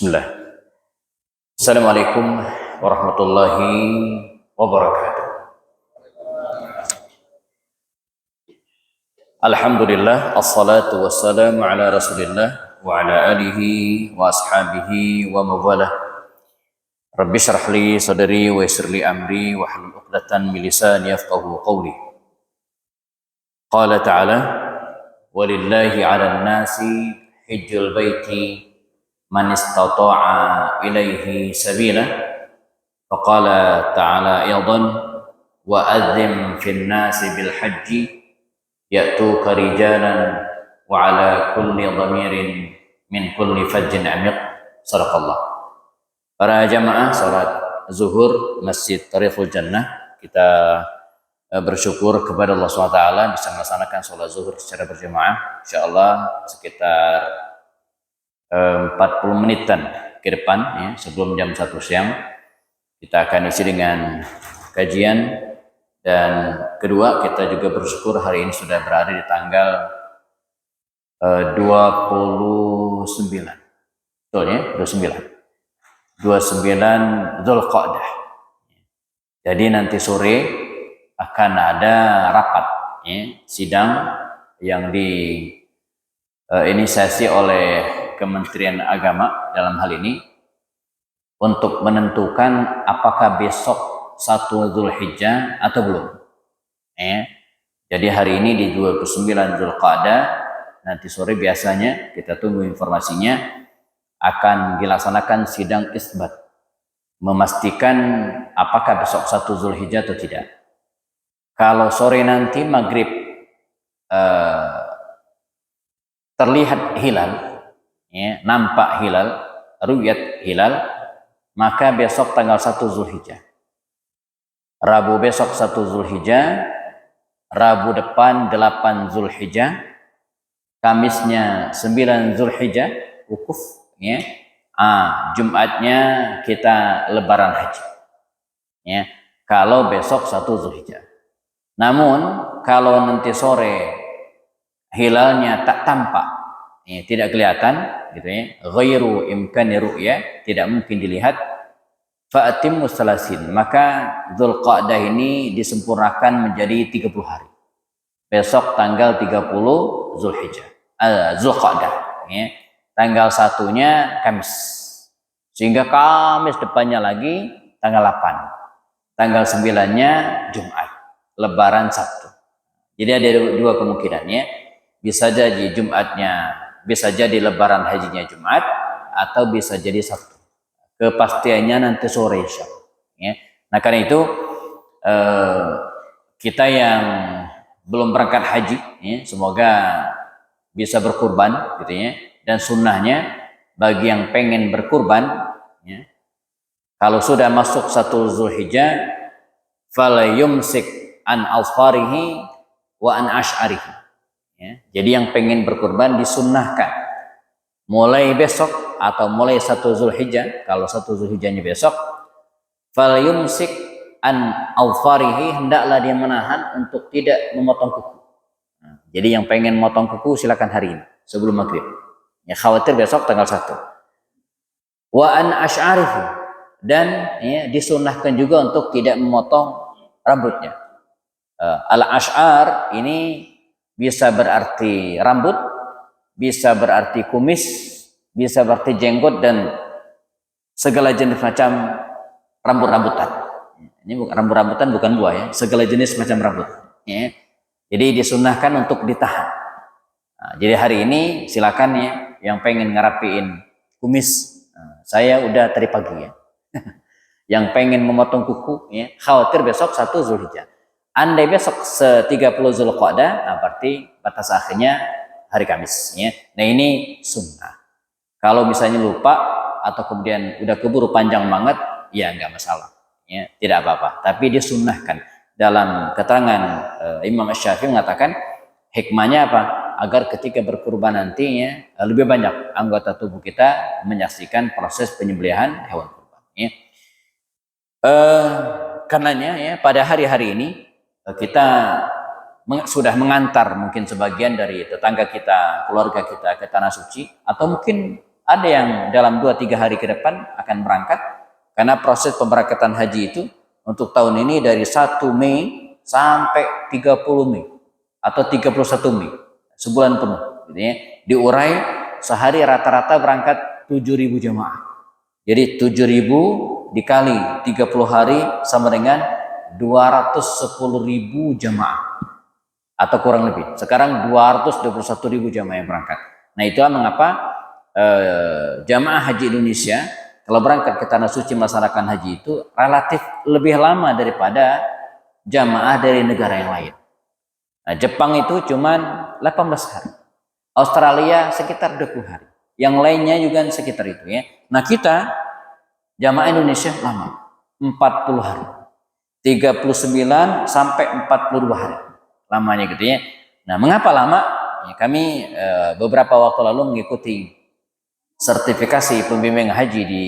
Bismillah. Assalamualaikum warahmatullahi wabarakatuh. Alhamdulillah, assalatu wassalamu ala rasulillah wa ala alihi wa ashabihi wa mawalah. Rabbi syrah li sadri wa yassir li amri wa hlul 'uqdatan min lisani yafqahu qawli. Qala ta'ala, walillahi 'alan nasi hajjul baiti man istata'a ilaihi sabila. Faqala ta'ala aydan wa adzim fin nasi bil hajji ya'tuka rijalan wa ala kulli dhamirin min kulli fajjin amiq. Sadaqallah. Para jamaah salat zuhur Masjid Tariqul Jannah, kita bersyukur kepada Allah SWT bisa melaksanakan sholat zuhur secara berjamaah. Insyaallah sekitar 40 menitan ke depan ya, sebelum jam 1 siang kita akan isi dengan kajian. Dan kedua, kita juga bersyukur hari ini sudah berada di tanggal 29, betul ya, 29 Dzulqa'dah. Jadi nanti sore akan ada rapat ya, sidang yang diinisiasi oleh Kementerian Agama dalam hal ini untuk menentukan apakah besok 1 Dzulhijjah atau belum. Jadi hari ini di 29 Dzulqa'dah, nanti sore biasanya kita tunggu informasinya akan dilaksanakan sidang isbat, memastikan apakah besok 1 Dzulhijjah atau tidak. Kalau sore nanti maghrib terlihat hilal, ya, nampak hilal, ru'yat hilal, maka besok tanggal 1 Dzulhijjah. Rabu besok 1 Dzulhijjah, Rabu depan 8 Dzulhijjah, Kamisnya 9 Dzulhijjah, wukuf, ya. Jumatnya kita lebaran haji. Ya, kalau besok 1 Dzulhijjah. Namun kalau nanti sore hilalnya tak tampak, ya, tidak kelihatan, gitu ya, ghairu imkani ru'ya, tidak mungkin dilihat, fa'atimmu salasin, maka Dzulqa'dah ini disempurnakan menjadi 30 hari. Besok tanggal 30 Dzulqa'dah, ya. Tanggal 1-nya Kamis, sehingga Kamis depannya lagi tanggal 8, tanggal 9-nya Jumat, lebaran Sabtu. Jadi ada dua kemungkinannya, bisa jadi Jumatnya, bisa jadi lebaran hajinya Jumat, atau bisa jadi Sabtu. Kepastiannya nanti sore insyaallah. Ya. Nah karena itu kita yang belum berangkat haji, ya, semoga bisa berkurban, gitu ya. Dan sunnahnya bagi yang pengen berkurban, ya, kalau sudah masuk 1 Dzulhijjah, falyumsik an alfarihi wa an ash'arihi. Ya. Jadi yang pengen berkurban disunnahkan mulai besok atau mulai 1 Dzulhijjah, kalau 1 Dzulhijjahnya besok, falyumsik an alfarihi, hendaklah dia menahan untuk tidak memotong kuku. Jadi yang pengen motong kuku silakan hari ini sebelum maghrib. Ya, khawatir besok tanggal 1. Wa an ash'arihi, dan ya, disunnahkan juga untuk tidak memotong rambutnya. Al-ash'ar ini bisa berarti rambut, bisa berarti kumis, bisa berarti jenggot, dan segala jenis macam rambut-rambutan. Ini bukan rambut-rambutan, bukan buah ya, segala jenis macam rambut. Ya. Jadi disunnahkan untuk ditahan. Jadi hari ini silakan ya, yang pengen ngerapiin kumis, saya udah tadi pagi ya. Yang pengen memotong kuku, ya, khawatir besok 1 Dzulhijjah. Andai besok 30 Dzulqa'dah, berarti batas akhirnya hari Kamis. Ya. Nah ini sunnah. Kalau misalnya lupa atau kemudian udah keburu panjang banget, ya nggak masalah. Ya, tidak apa-apa. Tapi disunnahkan. Dalam keterangan Imam Asy-Syafi'i mengatakan hikmahnya apa? Agar ketika berkurban nantinya lebih banyak anggota tubuh kita menyaksikan proses penyembelihan hewan kurban. Ya. Karenanya ya, pada hari-hari ini kita sudah mengantar mungkin sebagian dari tetangga kita, keluarga kita ke tanah suci, atau mungkin Ada yang dalam 2-3 hari ke depan akan berangkat, karena proses pemberangkatan haji itu untuk tahun ini dari 1 Mei sampai 30 Mei atau 31 Mei, sebulan penuh gitu ya. Diurai sehari rata-rata berangkat 7.000 jemaah. Jadi 7.000 dikali 30 hari sama dengan 210.000 jemaah atau kurang lebih. Sekarang 221.000 jemaah yang berangkat. Nah, itulah mengapa jamaah haji Indonesia kalau berangkat ke tanah suci melaksanakan haji itu relatif lebih lama daripada jamaah dari negara yang lain. Nah, Jepang itu cuma 18 hari. Australia sekitar 20 hari. Yang lainnya juga sekitar itu ya. Nah, kita jamaah Indonesia lama, 40 hari. 39 sampai 42 hari lamanya gitu ya. Nah, mengapa lama? Ya, kami beberapa waktu lalu mengikuti sertifikasi pembimbing haji di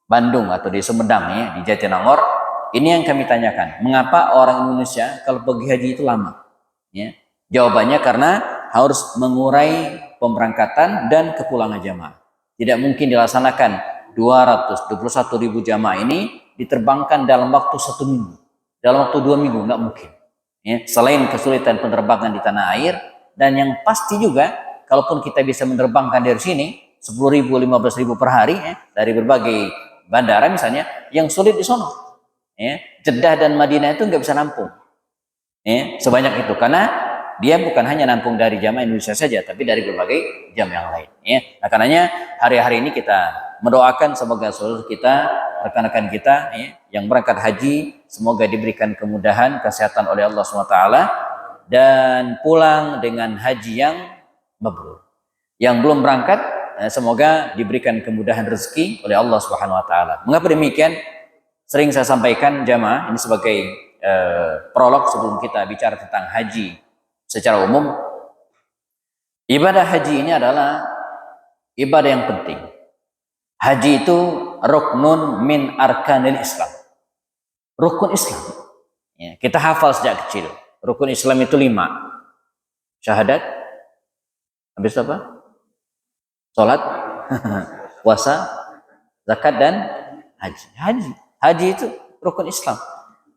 Bandung atau di Sumedang ya, di Jatinangor. Ini yang kami tanyakan, mengapa orang Indonesia kalau pergi haji itu lama? Ya, jawabannya karena harus mengurai pemberangkatan dan kepulangan jamaah. Tidak mungkin dilaksanakan 221.000 jamaah ini diterbangkan dalam waktu 1 minggu, dalam waktu 2 minggu, nggak mungkin. Ya, selain kesulitan penerbangan di tanah air, dan yang pasti juga, kalaupun kita bisa menerbangkan dari sini 10.000, 15.000 per hari ya, dari berbagai bandara misalnya, yang sulit di sono. Ya, Jeddah dan Madinah itu nggak bisa nampung ya, sebanyak itu, karena dia bukan hanya nampung dari jamaah Indonesia saja, tapi dari berbagai jamaah yang lain. Ya. Nah, karenanya hari-hari ini kita mendoakan semoga seluruh kita, rekan-rekan kita ya, yang berangkat haji, semoga diberikan kemudahan, kesehatan oleh Allah SWT, dan pulang dengan haji yang mabrur. Yang belum berangkat, semoga diberikan kemudahan rezeki oleh Allah SWT. Mengapa demikian? Sering saya sampaikan jamaah, ini sebagai prolog sebelum kita bicara tentang haji secara umum. Ibadah haji ini adalah ibadah yang penting. Haji itu ruknun min arkanil Islam. Rukun Islam. Ya, kita hafal sejak kecil. Rukun Islam itu 5. Syahadat. Habis apa? Salat, puasa, zakat, dan haji. Haji itu rukun Islam.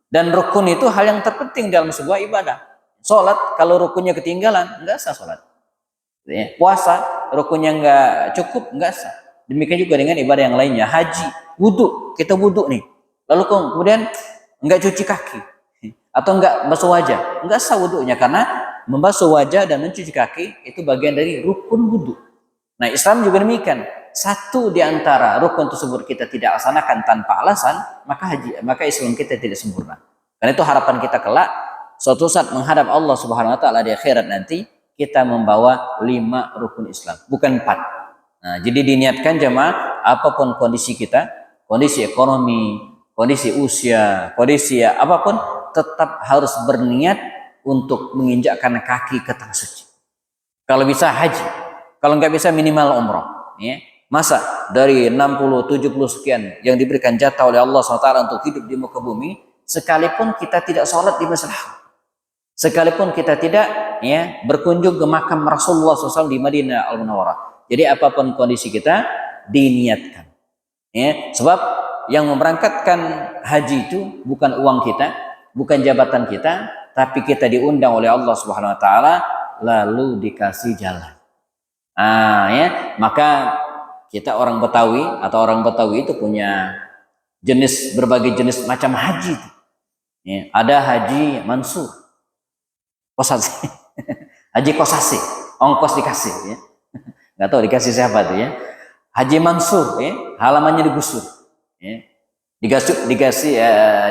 Dan rukun itu hal yang terpenting dalam sebuah ibadah. Salat, kalau rukunnya ketinggalan, enggak sah salat. Ya. Puasa, rukunnya enggak cukup, enggak sah. Demikian juga dengan ibadah yang lainnya. Haji, wudhu, kita wudhu nih. Lalu kemudian enggak cuci kaki. Atau enggak basuh wajah. Enggak sah wudhunya, karena membasuh wajah dan mencuci kaki itu bagian dari rukun wudhu. Nah, Islam juga demikian. Satu di antara rukun tersebut kita tidak laksanakan tanpa alasan, maka Islam kita tidak sempurna. Karena itu harapan kita kelak, suatu saat menghadap Allah Subhanahu wa taala di akhirat nanti, kita membawa 5 rukun Islam, bukan 4. Nah, jadi diniatkan jemaah, apapun kondisi kita, kondisi ekonomi, kondisi usia, kondisi apapun, tetap harus berniat untuk menginjakkan kaki ke tanah suci. Kalau bisa haji, kalau nggak bisa minimal umroh. Ya. Masa dari 60, 70 sekian yang diberikan jatah oleh Allah SWT untuk hidup di muka bumi, sekalipun kita tidak sholat di Masjidil Haram, sekalipun kita tidak berkunjung ke makam Rasulullah SAW di Madinah Al-Munawwarah. Jadi apapun kondisi kita, diniatkan. Ya. Sebab yang memberangkatkan haji itu bukan uang kita, bukan jabatan kita, tapi kita diundang oleh Allah Subhanahu Wa Taala, lalu dikasih jalan. Maka kita orang Betawi atau orang Betawi itu punya berbagai jenis macam haji. Ya, ada haji mansur, kosasi, haji kosasi, ongkos dikasih. Ya. Nggak tahu dikasih siapa tuh ya. Haji mansur, ya, halamannya digusur, ya.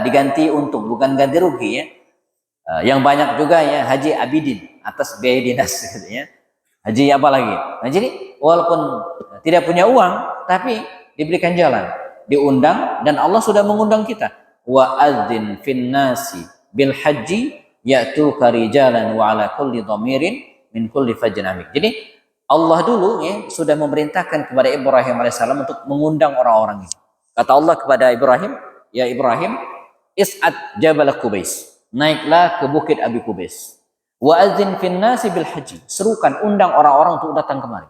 Diganti untung, bukan ganti rugi ya. Yang banyak juga ya haji abidin atas biaya dinas, gitu, ya. Haji apa lagi? Nah, jadi walaupun tidak punya uang, tapi diberikan jalan, diundang, dan Allah sudah mengundang kita. Wa adzin fin nasi bil haji ya'tuka rijalan wa ala kulli dhamirin min kulli fajjin amik. Jadi Allah dulu ya sudah memerintahkan kepada Ibrahim alaihissalam untuk mengundang orang-orang itu. Kata Allah kepada Ibrahim, ya Ibrahim, is'ad jabal Qubais, naiklah ke bukit Abi Qubais. Wa adzin fin nasi bil haji, serukan, undang orang-orang untuk datang kemari.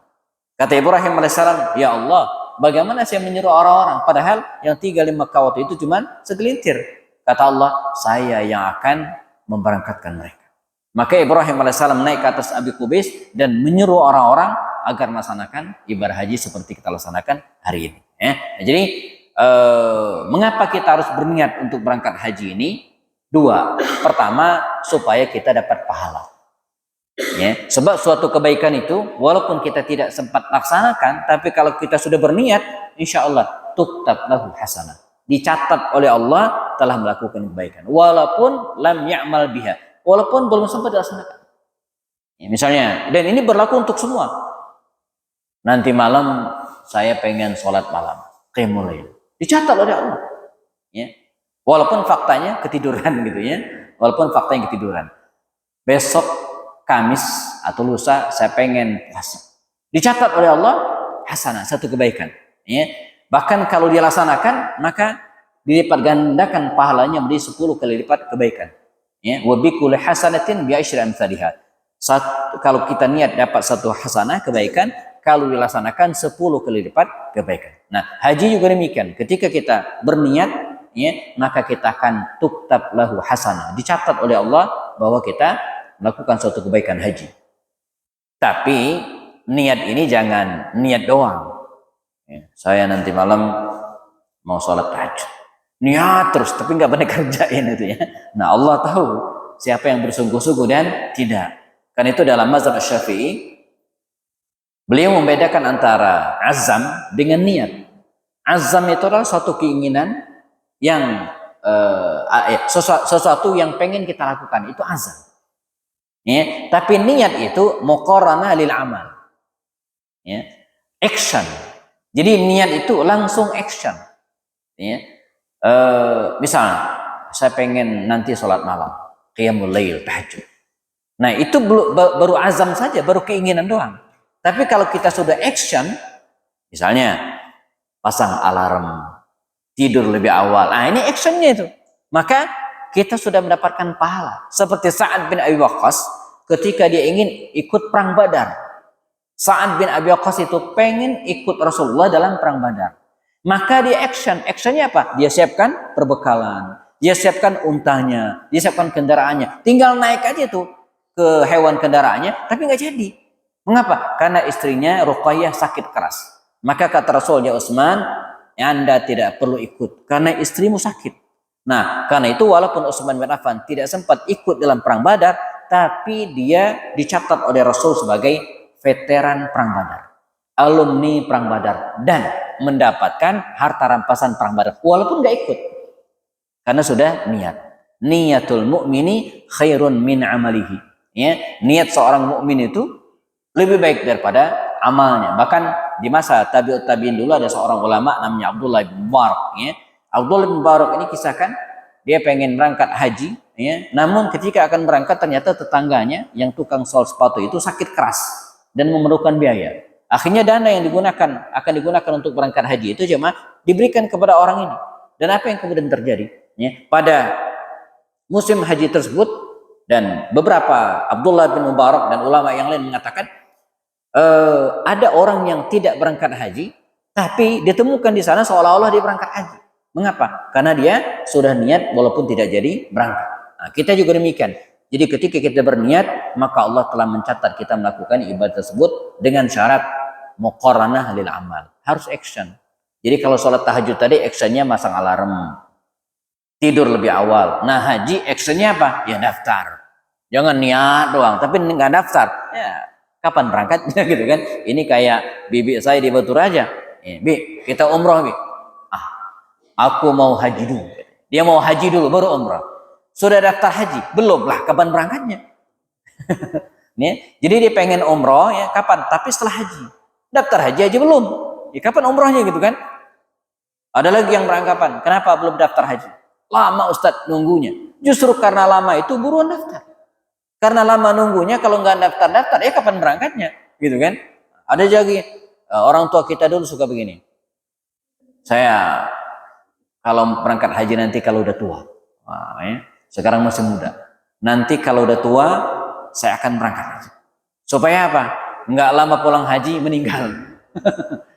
Kata Ibrahim alaihissalam, ya Allah, bagaimana saya menyuruh orang-orang padahal yang 3-5 kawat itu cuma segelintir. Kata Allah, saya yang akan memberangkatkan mereka. Maka Ibrahim alaihissalam naik ke atas Abi Qubais dan menyuruh orang-orang agar melaksanakan ibadah haji seperti kita laksanakan hari ini. Jadi mengapa kita harus berniat untuk berangkat haji ini? 2. Pertama, supaya kita dapat pahala. Sebab suatu kebaikan itu walaupun kita tidak sempat laksanakan, tapi kalau kita sudah berniat, insya Allah tuktab lahu hasanah, dicatat oleh Allah telah melakukan kebaikan walaupun lam ya'mal biha, walaupun belum sempat dilaksanakan. Misalnya, dan ini berlaku untuk semua. Nanti malam saya pengen sholat malam, qiyamul lail, dicatat oleh Allah. Walaupun faktanya ketiduran gitu ya, walaupun faktanya ketiduran. Besok Kamis atau lusa saya pengen puasa, dicatat oleh Allah hasanah, satu kebaikan. Bahkan kalau dia laksanakan maka dilipat gandakan pahalanya menjadi 10 kali lipat kebaikan. Wa bi kulli hasanatin bi asyri amsalihha. Kalau kita niat dapat satu hasanah kebaikan, kalau dilaksanakan 10 kali lipat kebaikan. Nah, haji juga demikian. Ketika kita berniat, maka kita akan tuktab lahu hasanah, dicatat oleh Allah bahwa kita melakukan suatu kebaikan haji. Tapi niat ini jangan niat doang. Saya nanti malam mau sholat tahajud, niat terus tapi nggak pernah kerjain itu ya. Nah, Allah tahu siapa yang bersungguh-sungguh dan tidak. Karena itu dalam mazhab Syafi'i beliau membedakan antara azam dengan niat. Azam itu adalah suatu keinginan yang sesuatu yang pengen kita lakukan, itu azam. Tapi niat itu muqaranah lil amal, action. Jadi niat itu langsung action. Misalnya saya pengen nanti sholat malam, qiyamul lail, tahajud. Nah, itu baru azam saja, baru keinginan doang. Tapi kalau kita sudah action, misalnya pasang alarm, tidur lebih awal, nah ini actionnya itu, maka kita sudah mendapatkan pahala. Seperti Sa'ad bin Abi Waqqas ketika dia ingin ikut perang Badar. Sa'ad bin Abi Waqqas itu pengen ikut Rasulullah dalam perang Badar. Maka dia action. Actionnya apa? Dia siapkan perbekalan, dia siapkan untanya, dia siapkan kendaraannya. Tinggal naik aja tuh ke hewan kendaraannya, tapi nggak jadi. Mengapa? Karena istrinya Ruqayyah sakit keras. Maka kata Rasulnya, Utsman, Anda tidak perlu ikut karena istrimu sakit. Nah, karena itu walaupun Utsman bin Affan tidak sempat ikut dalam perang Badar, tapi dia dicatat oleh Rasul sebagai veteran perang Badar, alumni perang Badar, dan mendapatkan harta rampasan perang Badar walaupun nggak ikut, karena sudah niat. Niatul mu'mini khairun min amalihi. Niat seorang mukmin itu lebih baik daripada amalnya. Bahkan di masa tabi'ut tabi'in dulu ada seorang ulama namanya Abdullah bin Mubarak. Abdullah bin Mubarak ini kisahkan dia pengen berangkat haji, namun ketika akan berangkat ternyata tetangganya yang tukang sol sepatu itu sakit keras dan memerlukan biaya. Akhirnya dana yang akan digunakan untuk berangkat haji itu cuma diberikan kepada orang ini. Dan apa yang kemudian terjadi? Pada musim haji tersebut, dan beberapa Abdullah bin Mubarak dan ulama yang lain mengatakan ada orang yang tidak berangkat haji, tapi ditemukan di sana seolah-olah dia berangkat haji. Mengapa? Karena dia sudah niat walaupun tidak jadi berangkat. Nah, kita juga demikian. Jadi ketika kita berniat, maka Allah telah mencatat kita melakukan ibadah tersebut dengan syarat muqaranah lil amal. Harus action. Jadi kalau sholat tahajud tadi actionnya masang alarm, tidur lebih awal. Nah, haji actionnya apa? Ya daftar. Jangan niat doang, tapi nggak daftar. Ya, kapan berangkatnya gitu kan? Ini kayak bibi saya di Batu Raja. Bi, kita umroh, Bi. Aku mau haji dulu. Dia mau haji dulu baru umrah. Sudah daftar haji? Belum lah. Kapan berangkatnya? Jadi dia pengen umrah ya kapan? Tapi setelah haji. Daftar haji aja belum. Ya kapan umrahnya gitu kan? Ada lagi yang beranggapan, kenapa belum daftar haji? Lama Ustadz nunggunya. Justru karena lama itu buruan daftar. Karena lama nunggunya, kalau nggak daftar-daftar ya kapan berangkatnya? Gitu kan? Ada lagi orang tua kita dulu suka begini. Saya kalau berangkat haji nanti kalau udah tua. Sekarang masih muda. Nanti kalau udah tua, saya akan berangkat haji. Supaya apa? nggak lama pulang haji meninggal.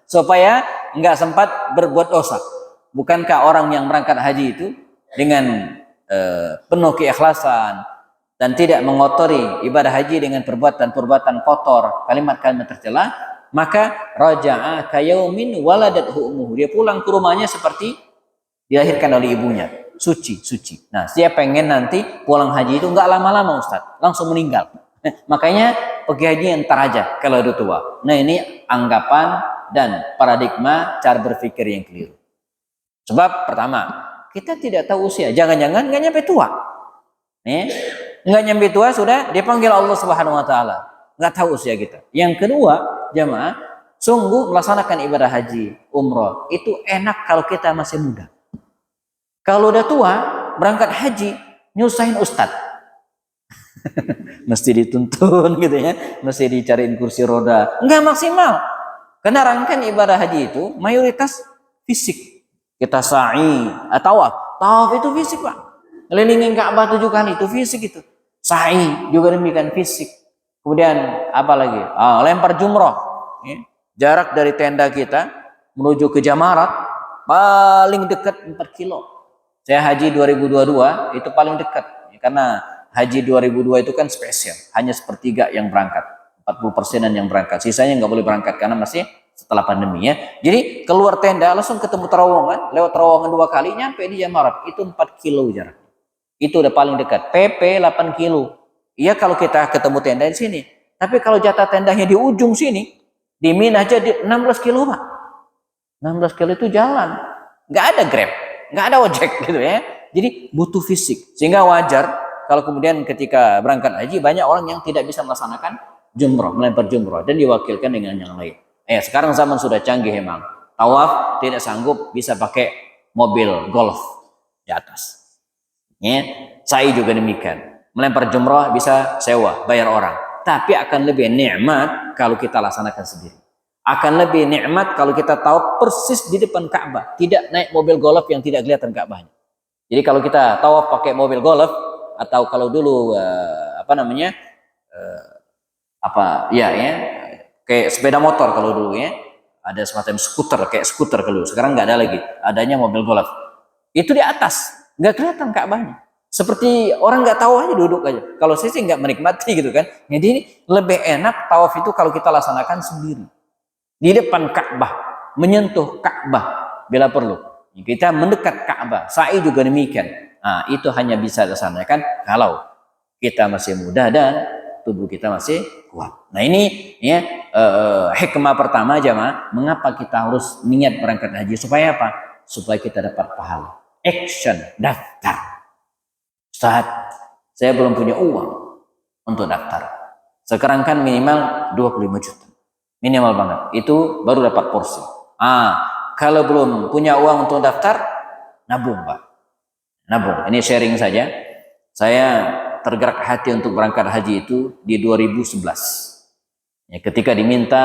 Supaya nggak sempat berbuat dosa. Bukankah orang yang berangkat haji itu dengan penuh keikhlasan dan tidak mengotori ibadah haji dengan perbuatan-perbuatan kotor, kalimat-kalimat tercela, maka raja'a kayaumin waladathu ummuhu. Dia pulang ke rumahnya seperti dilahirkan oleh ibunya, suci. Nah, dia pengen nanti pulang haji itu nggak lama-lama Ustaz, langsung meninggal. Makanya pergi haji entar aja kalau udah tua. Nah, ini anggapan dan paradigma cara berpikir yang keliru. Sebab pertama, kita tidak tahu usia. Jangan-jangan nggak nyampe tua. Nggak nyampe tua sudah dipanggil Allah Subhanahu Wa Taala. Nggak tahu usia kita. Yang kedua, jamaah, sungguh melaksanakan ibadah haji, umroh itu enak kalau kita masih muda. Kalau udah tua, berangkat haji, nyusahin ustad. Mesti dituntun gitu ya, mesti dicariin kursi roda. Nggak maksimal. Karena rangkaian ibadah haji itu mayoritas fisik. Kita sa'i, tawaf itu fisik Pak. Ngelilingin Ka'bah 7 kali itu fisik itu. Sa'i juga demikian fisik. Kemudian apa lagi? Lempar jumroh. Ya. Jarak dari tenda kita menuju ke Jamarat paling dekat 4 kilo. Saya haji 2022 itu paling dekat. Ya, karena haji 2002 itu kan spesial. Hanya sepertiga yang berangkat. 40%-an yang berangkat. Sisanya nggak boleh berangkat karena masih setelah pandemi ya. Jadi keluar tenda langsung ketemu terowongan, lewat terowongan 2 kali nyampe di Jamarat. Itu 4 kilo jarak. Itu udah paling dekat. PP 8 kilo. Iya kalau kita ketemu tenda di sini. Tapi kalau jatah tendanya di ujung sini, di Mina aja di 16 kilo Pak. 16 kilo itu jalan. Nggak ada Grab, nggak ada ojek gitu ya. Jadi butuh fisik. Sehingga wajar kalau kemudian ketika berangkat haji banyak orang yang tidak bisa melaksanakan jumroh, melempar jumroh dan diwakilkan dengan yang lain. Sekarang zaman sudah canggih emang. Tawaf tidak sanggup bisa pakai mobil golf di atas. Ya, sa'i juga demikian. Melempar jumrah bisa sewa, bayar orang. Tapi akan lebih nikmat kalau kita laksanakan sendiri. Akan lebih nikmat kalau kita tahu persis di depan Ka'bah, tidak naik mobil golf yang tidak kelihatan Ka'bahnya. Jadi kalau kita tawaf pakai mobil golf atau kalau dulu kayak sepeda motor kalau dulu ya, ada semacam skuter kayak skuter kalau sekarang nggak ada lagi, adanya mobil golf. Itu di atas nggak kelihatan Ka'bahnya, seperti orang nggak tahu aja, duduk aja. Kalau saya sih nggak menikmati gitu kan. Jadi lebih enak tawaf itu kalau kita laksanakan sendiri di depan Ka'bah, menyentuh Ka'bah bila perlu. Kita mendekat Ka'bah. Sa'i juga demikian. Nah, itu hanya bisa dilaksanakan kalau kita masih muda dan tubuh kita masih kuat. Nah ini ya hikmah pertama jamaah, mengapa kita harus niat berangkat haji, supaya apa? Supaya kita dapat pahala. Action, daftar. Ustaz, saya belum punya uang untuk daftar. Sekarang kan minimal 25 juta. Minimal banget. Itu baru dapat porsi. Kalau belum punya uang untuk daftar, nabung Pak. Nabung. Ini sharing saja. Saya tergerak hati untuk berangkat haji itu di 2011. Ya, ketika diminta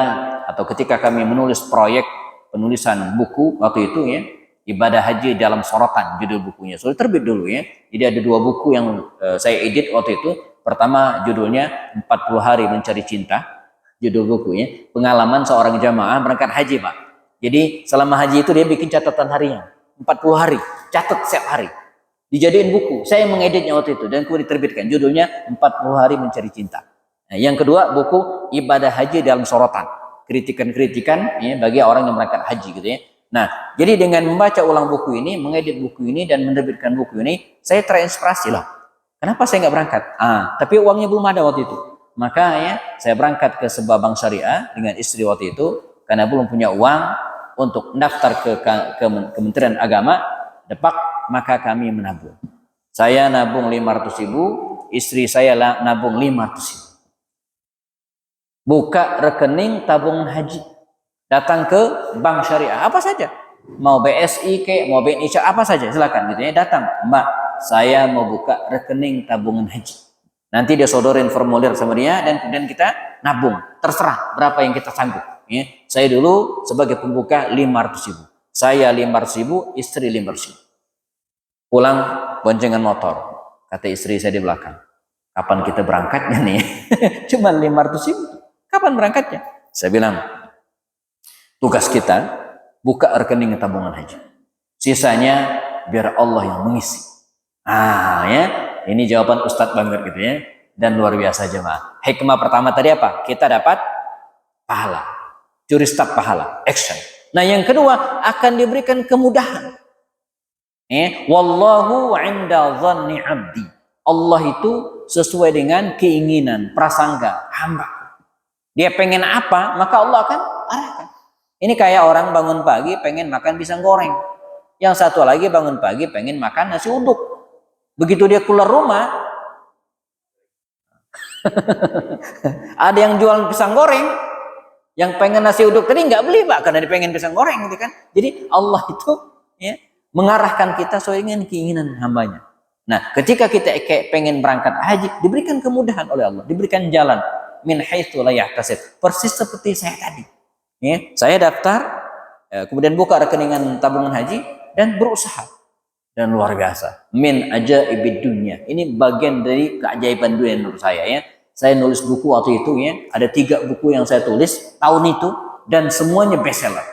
atau ketika kami menulis proyek penulisan buku waktu itu ya, ibadah haji dalam sorotan judul bukunya. Sudah terbit dulu ya. Jadi ada 2 buku yang saya edit waktu itu. Pertama judulnya 40 hari mencari cinta. Judul bukunya pengalaman seorang jamaah berangkat haji Pak. Jadi selama haji itu dia bikin catatan harian 40 hari, catat setiap hari. Dijadiin buku. Saya mengeditnya waktu itu dan kemudian diterbitkan. Judulnya 40 hari mencari cinta. Nah, yang kedua buku ibadah haji dalam sorotan. Kritikan-kritikan ya, bagi orang yang berangkat haji gitu ya. Nah, jadi dengan membaca ulang buku ini, mengedit buku ini dan menerbitkan buku ini, saya terinspirasi loh. Kenapa saya nggak berangkat? Tapi uangnya belum ada waktu itu. Maka ya, saya berangkat ke sebuah bank syariah dengan istri waktu itu karena belum punya uang untuk daftar ke Kementerian Agama, maka kami menabung. Saya nabung 500.000, istri saya nabung 500.000. Buka rekening tabungan haji. Datang ke bank syariah apa saja. Mau BSI mau BNI apa saja, silakan gitu ya. Datang, Mbak, saya mau buka rekening tabungan haji. Nanti dia sodorin formulir sama dia dan kemudian kita nabung. Terserah berapa yang kita sanggup. Ya. Saya dulu sebagai pembuka 500.000. Saya 500.000, istri 500.000. Pulang boncengan motor. Kata istri saya di belakang, kapan kita berangkatnya nih? Cuma 500.000. Kapan berangkatnya? Saya bilang, tugas kita buka rekening tabungan haji. Sisanya biar Allah yang mengisi. Ya, ini jawaban Ustadz banget gitu ya. Dan luar biasa jemaah. Hikmah pertama tadi apa? Kita dapat pahala. Curi start pahala, action. Nah, yang kedua akan diberikan kemudahan. Wallahu 'inda dhanni 'abdi. Allah itu sesuai dengan keinginan, prasangka hamba. Dia pengen apa, maka Allah akan arahkan. Ini kayak orang bangun pagi pengen makan pisang goreng. Yang satu lagi bangun pagi pengen makan nasi uduk. Begitu dia keluar rumah, ada yang jual pisang goreng, yang pengen nasi uduk tadi nggak beli Pak, karena dia pengen pisang goreng gitu kan. Jadi Allah itu ya, mengarahkan kita sesuai dengan keinginan hambanya. Nah, ketika kita pengen berangkat haji, diberikan kemudahan oleh Allah, diberikan jalan min haitsu la yahtasib. Persis seperti saya tadi. Ya, saya daftar, kemudian buka rekening tabungan haji dan berusaha. Dan luar biasa. Min ajaibid dunya. Ini bagian dari keajaiban dunia menurut saya ya. Saya nulis buku waktu itu ya, ada 3 buku yang saya tulis tahun itu dan semuanya bestseller.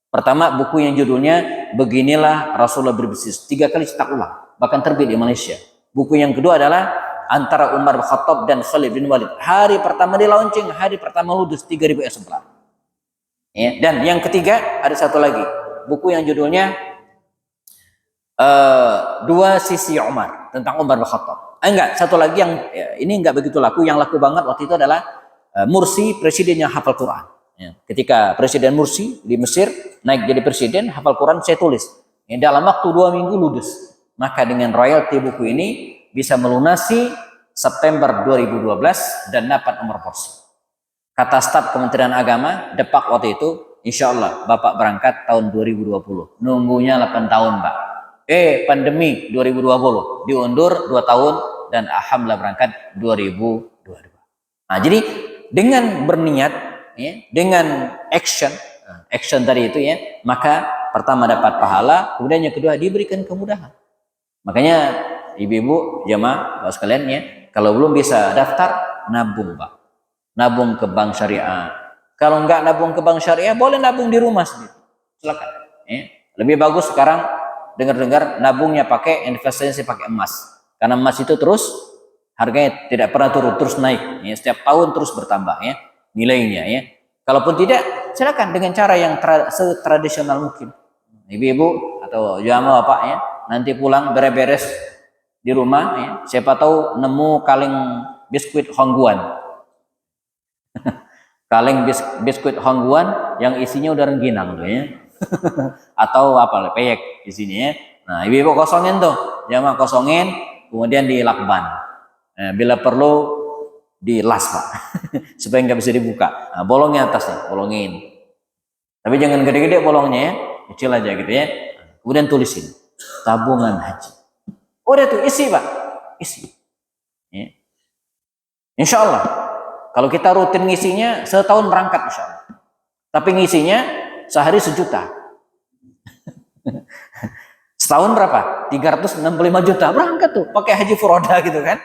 Pertama buku yang judulnya Beginilah Rasulullah Berbisnis, 3 kali cetak ulang, bahkan terbit di Malaysia. Buku yang kedua adalah Antara Umar bin Khattab dan Khalid bin Walid. Hari pertama di launching, hari pertama ludus 3.000 eksemplar. Ya, dan yang ketiga ada satu lagi, buku yang judulnya Dua Sisi Umar, tentang Umar bin Khattab. Enggak, satu lagi yang ini enggak begitu laku, yang laku banget waktu itu adalah Mursi, presiden yang hafal Quran. Ya, ketika Presiden Mursi di Mesir naik jadi presiden, hafal Quran, saya tulis. Ya, dalam waktu 2 minggu ludes. Maka dengan royalti buku ini bisa melunasi September 2012 dan dapat nomor porsi. Kata staf Kementerian Agama, depak waktu itu, insya Allah Bapak berangkat tahun 2020. Nunggunya 8 tahun Pak. Pandemi 2020 diundur 2 tahun dan alhamdulillah berangkat 2022. Nah, jadi dengan berniat ya, dengan action tadi itu ya, maka pertama dapat pahala, kemudian yang kedua diberikan kemudahan. Makanya ibu-ibu jamaah Bapak sekalian ya, kalau belum bisa daftar, nabung Pak. Nabung ke bank syariah. Kalau enggak nabung ke bank syariah, boleh nabung di rumah sendiri. Silakan ya. Lebih bagus sekarang dengar-dengar nabungnya pakai investasi pakai emas, karena emas itu terus harganya tidak pernah turun, terus naik ya, setiap tahun terus bertambah ya nilainya ya. Kalaupun tidak, silakan dengan cara yang setradisional mungkin. Ibu-ibu atau jamaah Bapak ya, nanti pulang beres-beres di rumah ya, siapa tahu nemu kaleng biskuit Hongguan. Kaleng biskuit Hongguan yang isinya udah rengginang tuh ya. Atau apa peyek di sini ya. Nah, ibu-ibu kosongin tuh, jamaah kosongin, kemudian dilakban. Bila perlu dilas Pak, supaya nggak bisa dibuka. Nah, bolongnya atasnya, bolongin. Tapi jangan gede-gede bolongnya ya, kecil aja gitu ya. Kemudian tulisin tabungan haji. Udah tuh isi Pak, isi. Ya. Insya Allah, kalau kita rutin ngisinya setahun berangkat insya Allah. Tapi ngisinya sehari 1 juta. Setahun berapa? 365 juta berangkat tuh, pakai haji furoda gitu kan.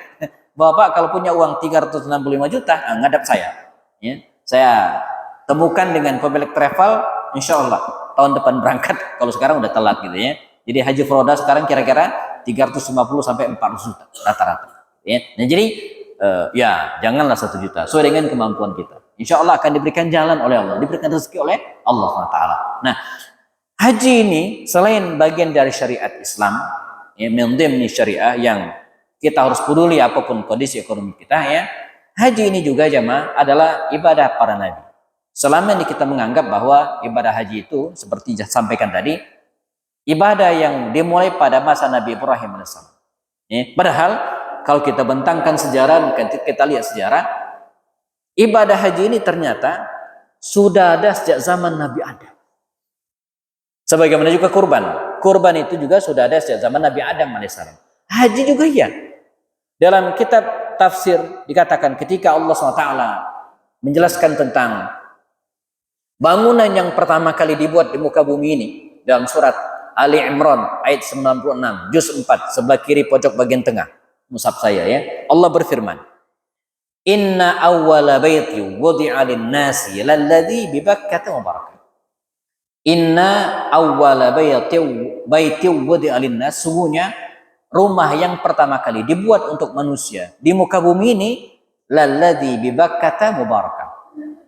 Bapak kalau punya uang 365 juta, ngadap saya. Ya. Saya temukan dengan pemilik travel, insya Allah tahun depan berangkat. Kalau sekarang udah telat gitu ya. Jadi haji furoda sekarang kira-kira 350 sampai 400 juta rata-rata. Ya. Nah jadi ya janganlah 1 juta, sesuai dengan kemampuan kita. Insya Allah akan diberikan jalan oleh Allah, diberikan rezeki oleh Allah SWT. Nah, haji ini selain bagian dari syariat Islam, ya, mendemni syariah yang kita harus peduli apapun kondisi ekonomi kita ya. Haji ini juga jamaah adalah ibadah para nabi. Selama ini kita menganggap bahwa ibadah haji itu seperti sampaikan tadi, ibadah yang dimulai pada masa Nabi Ibrahim AS. Ya, padahal kalau kita bentangkan sejarah, kita lihat sejarah, ibadah haji ini ternyata sudah ada sejak zaman Nabi Adam. Sebagaimana juga kurban. Kurban itu juga sudah ada sejak zaman Nabi Adam AS. Haji juga iya. Dalam kitab tafsir dikatakan ketika Allah SWT menjelaskan tentang bangunan yang pertama kali dibuat di muka bumi ini, dalam surat Ali Imran ayat 96 juz 4 sebelah kiri pojok bagian tengah mushaf saya ya, Allah berfirman, Inna awwala baiti wudi'a lin-nasi lalladzi bi Bakkah mubarak. Inna awwala baiti wudi'a lin-nas, sungguhnya rumah yang pertama kali dibuat untuk manusia di muka bumi ini lalladzi bi Bakkah mubarak.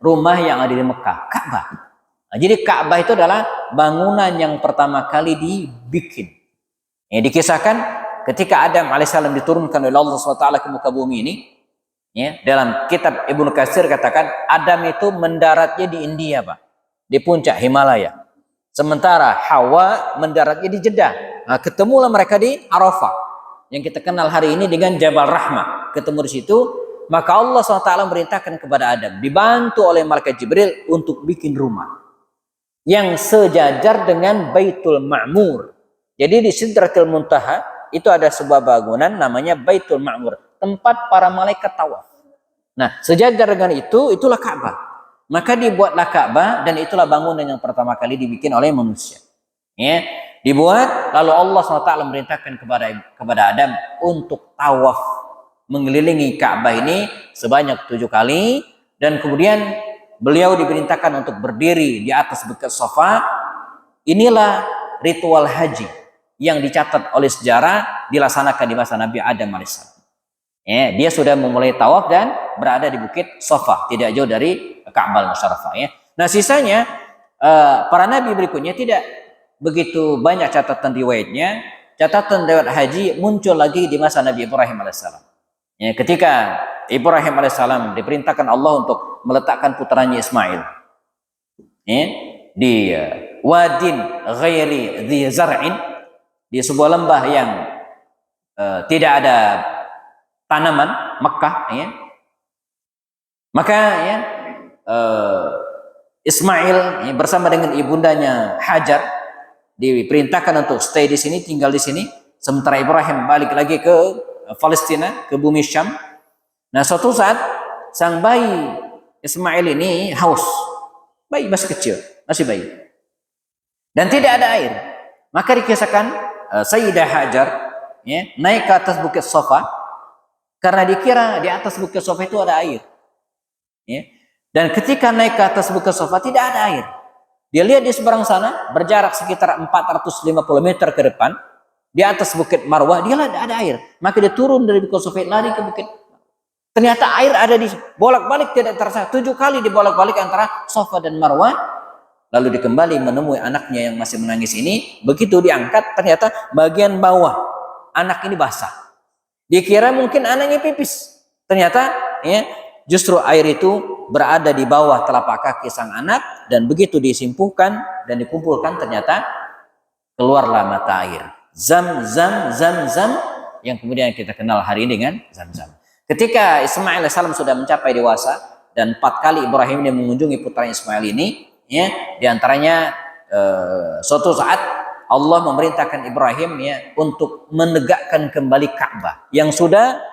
Rumah yang ada di Mekah, Ka'bah. Nah, jadi Ka'bah itu adalah bangunan yang pertama kali dibikin. Ya, dikisahkan ketika Adam alaihissalam diturunkan oleh Allah SWT ke muka bumi ini, ya, dalam kitab Ibnu Katsir katakan Adam itu mendaratnya di India, Pak, di puncak Himalaya. Sementara Hawa mendaratnya di Jeddah. Nah, ketemulah mereka di Arafah, yang kita kenal hari ini dengan Jabal Rahmah. Ketemu di situ, maka Allah SWT merintahkan kepada Adam, dibantu oleh malaikat Jibril untuk bikin rumah yang sejajar dengan Baitul Ma'mur. Jadi di Sidratil Muntaha itu ada sebuah bangunan namanya Baitul Ma'mur, tempat para malaikat tawaf. Nah, sejajar dengan itu, itulah Ka'bah. Maka dibuatlah Ka'bah, dan itulah bangunan yang pertama kali dibikin oleh manusia. Ya, dibuat, lalu Allah SWT merintahkan kepada Adam untuk tawaf mengelilingi Ka'bah ini sebanyak 7 kali, dan kemudian beliau diperintahkan untuk berdiri di atas bukit Safa. Inilah ritual haji yang dicatat oleh sejarah dilaksanakan di masa Nabi Adam alaihissalam. Ya, dia sudah memulai tawaf dan berada di bukit Safa, tidak jauh dari Ka'bah Musyarrafah. Ya. Nah, sisanya para nabi berikutnya tidak begitu banyak catatan riwayatnya. Catatan riwayat haji muncul lagi di masa Nabi Ibrahim alaihissalam. Ya, ketika Ibrahim alaihissalam diperintahkan Allah untuk meletakkan putranya Ismail, ya, di wadin ghairi dhi zar'in, di sebuah lembah yang tidak ada tanaman, Mekah, ya. Maka ya, Ismail ya, bersama dengan ibundanya Hajar diperintahkan untuk stay di sini, tinggal di sini, sementara Ibrahim balik lagi ke Palestina, ke bumi Syam. Nah, suatu saat sang bayi Ismail ini haus. Bayi masih kecil, masih bayi. Dan tidak ada air. Maka dikisahkan Sayyidah Hajar ya, naik ke atas bukit Safa karena dikira di atas bukit Safa itu ada air. Ya. Dan ketika naik ke atas bukit Safa tidak ada air. Dia lihat di seberang sana, berjarak sekitar 450 meter ke depan, di atas bukit Marwah, dia lihat ada air. Maka dia turun dari bukit Safa, lari ke bukit. Ternyata air ada di bolak-balik, tidak terasa. 7 kali dibolak-balik antara Safa dan Marwah. Lalu dia kembali menemui anaknya yang masih menangis ini. Begitu diangkat, ternyata bagian bawah anak ini basah. Dia kira mungkin anaknya pipis. Ternyata ya, justru air itu berada di bawah telapak kaki sang anak, dan begitu disimpukan dan dikumpulkan, ternyata keluarlah mata air. Zam, yang kemudian kita kenal hari ini dengan Zam-Zam. Ketika Ismail AS sudah mencapai dewasa, dan 4 kali Ibrahim ini mengunjungi putra Ismail ini, ya, diantaranya suatu saat Allah memerintahkan Ibrahim ya untuk menegakkan kembali Ka'bah yang sudah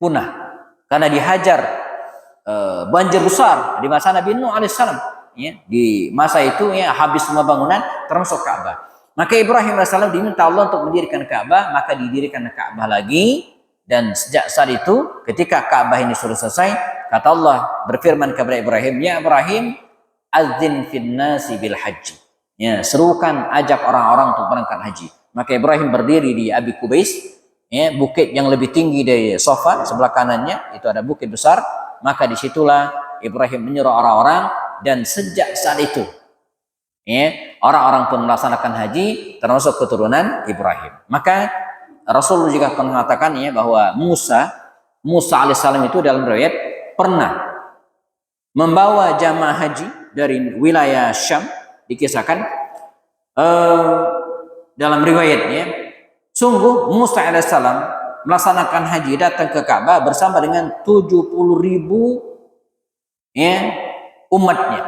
punah karena dihajar banjir besar di masa Nabi Nuh alaihissalam. Ya, di masa itu ya habis semua bangunan termasuk Ka'bah. Maka Ibrahim alaihissalam diminta Allah untuk mendirikan Ka'bah, maka didirikan Ka'bah lagi. Dan sejak saat itu ketika Ka'bah ini sudah selesai, kata Allah berfirman kepada Ibrahim, ya Ibrahim, adzin fin nasi bil haji. Ya, serukan, ajak orang-orang untuk berangkat haji. Maka Ibrahim berdiri di Abi Kubais, ya, bukit yang lebih tinggi dari Safa, sebelah kanannya itu ada bukit besar. Maka disitulah Ibrahim menyuruh orang-orang, dan sejak saat itu ya, orang-orang pun melaksanakan haji termasuk keturunan Ibrahim. Maka Rasul juga pernah mengatakan ya bahwa Musa alaihissalam itu dalam riwayat pernah membawa jamaah haji dari wilayah Syam. Dikisahkan dalam riwayatnya, sungguh Musa alaihissalam melaksanakan haji datang ke Ka'bah bersama dengan 70.000 ya, umatnya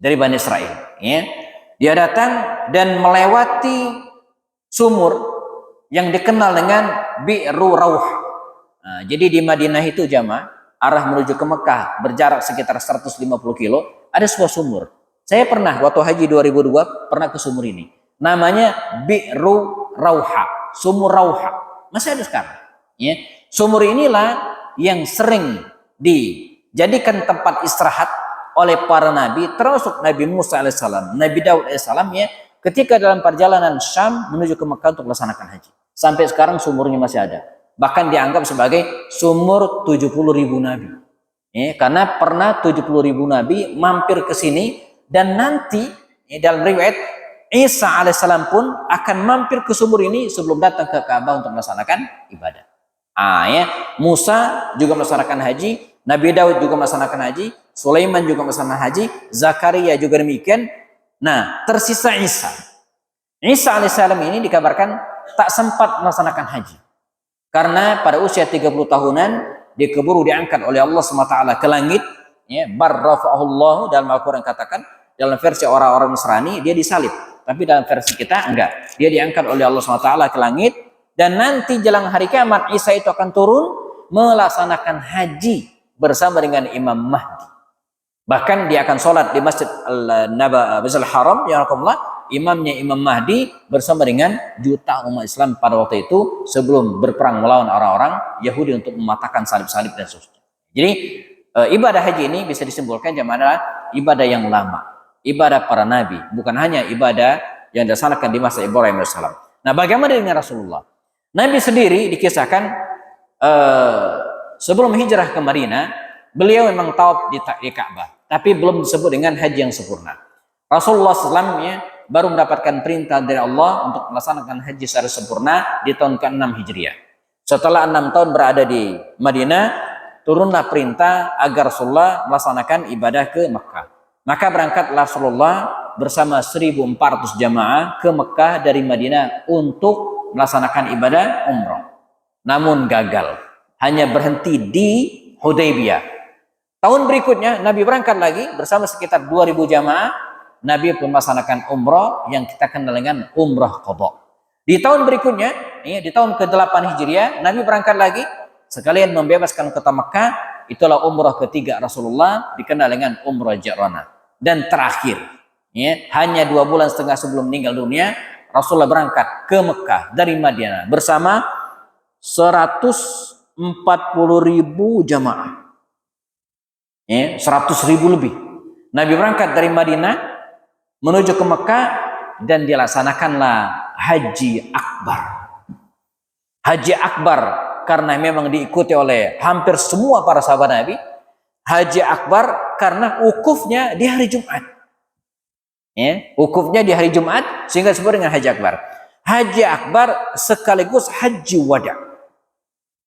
dari Bani Israel. Ya. Dia datang dan melewati sumur yang dikenal dengan Bi'ru Rauh. Nah, jadi di Madinah itu jamaah arah menuju ke Mekah berjarak sekitar 150 kilo, ada sebuah sumur. Saya pernah waktu haji 2002 pernah ke sumur ini. Namanya Bi'ru Rauha, sumur Rauha. Masih ada sekarang. Ya. Sumur inilah yang sering dijadikan tempat istirahat oleh para nabi, termasuk Nabi Musa alaihissalam, Nabi Daud alaihissalam ya, ketika dalam perjalanan Syam menuju ke Mekah untuk melaksanakan haji. Sampai sekarang sumurnya masih ada. Bahkan dianggap sebagai sumur 70.000 nabi. Ya, karena pernah 70.000 nabi mampir ke sini, dan nanti ya, dalam riwayat Isa alaihissalam pun akan mampir ke sumur ini sebelum datang ke Ka'bah untuk melaksanakan ibadah. Ya, Musa juga melaksanakan haji, Nabi Daud juga melaksanakan haji, Sulaiman juga melaksanakan haji, Zakaria juga demikian. Nah, tersisa Isa. Isa alaihissalam ini dikabarkan tak sempat melaksanakan haji. Karena pada usia 30 tahunan, dia keburu diangkat oleh Allah SWT ke langit. Ya, barrafa'ahullahu dalam Al-Quran katakan, dalam versi orang-orang Nasrani, dia disalib. Tapi dalam versi kita, enggak. Dia diangkat oleh Allah SWT ke langit. Dan nanti jelang hari kiamat, Isa itu akan turun melaksanakan haji bersama dengan Imam Mahdi. Bahkan dia akan sholat di Masjid Al Haram, ya Rasulullah, imamnya Imam Mahdi bersama dengan juta umat Islam pada waktu itu sebelum berperang melawan orang-orang Yahudi untuk mematahkan salib-salib dan seterusnya. Jadi ibadah haji ini bisa disimpulkan adalah ibadah yang lama, ibadah para nabi, bukan hanya ibadah yang dilaksanakan di masa Ibrahim AS. Nah, bagaimana dengan Rasulullah? Nabi sendiri dikisahkan sebelum hijrah ke Madinah, beliau memang tawaf di Ka'bah, tapi belum disebut dengan haji yang sempurna. Rasulullah SAW ya, baru mendapatkan perintah dari Allah untuk melaksanakan haji secara sempurna di tahun ke-6 Hijriah. Setelah 6 tahun berada di Madinah, turunlah perintah agar Rasulullah melaksanakan ibadah ke Mekah. Maka berangkatlah Rasulullah bersama 1.400 jamaah ke Mekah dari Madinah untuk melaksanakan ibadah umrah. Namun gagal, hanya berhenti di Hudaybiyah. Tahun berikutnya Nabi berangkat lagi bersama sekitar 2.000 jamaah. Nabi pun melaksanakan umrah yang kita kenal dengan umrah qadha. Di tahun berikutnya, ya, di tahun ke-8 Hijriah, Nabi berangkat lagi sekalian membebaskan kota Mekah. Itulah umrah ketiga Rasulullah, dikenal dengan umrah Ji'rana. Dan terakhir, ya, hanya 2 bulan setengah sebelum meninggal dunia, Rasulullah berangkat ke Mekah dari Madinah bersama 140.000 jamaah. Ya, 100.000 lebih. Nabi berangkat dari Madinah menuju ke Mekah dan dilaksanakanlah Haji Akbar. Haji Akbar karena memang diikuti oleh hampir semua para sahabat Nabi. Haji Akbar karena wukufnya di hari Jumat. Ya, wukufnya di hari Jumat sehingga disebut dengan Haji Akbar. Haji Akbar sekaligus Haji Wada.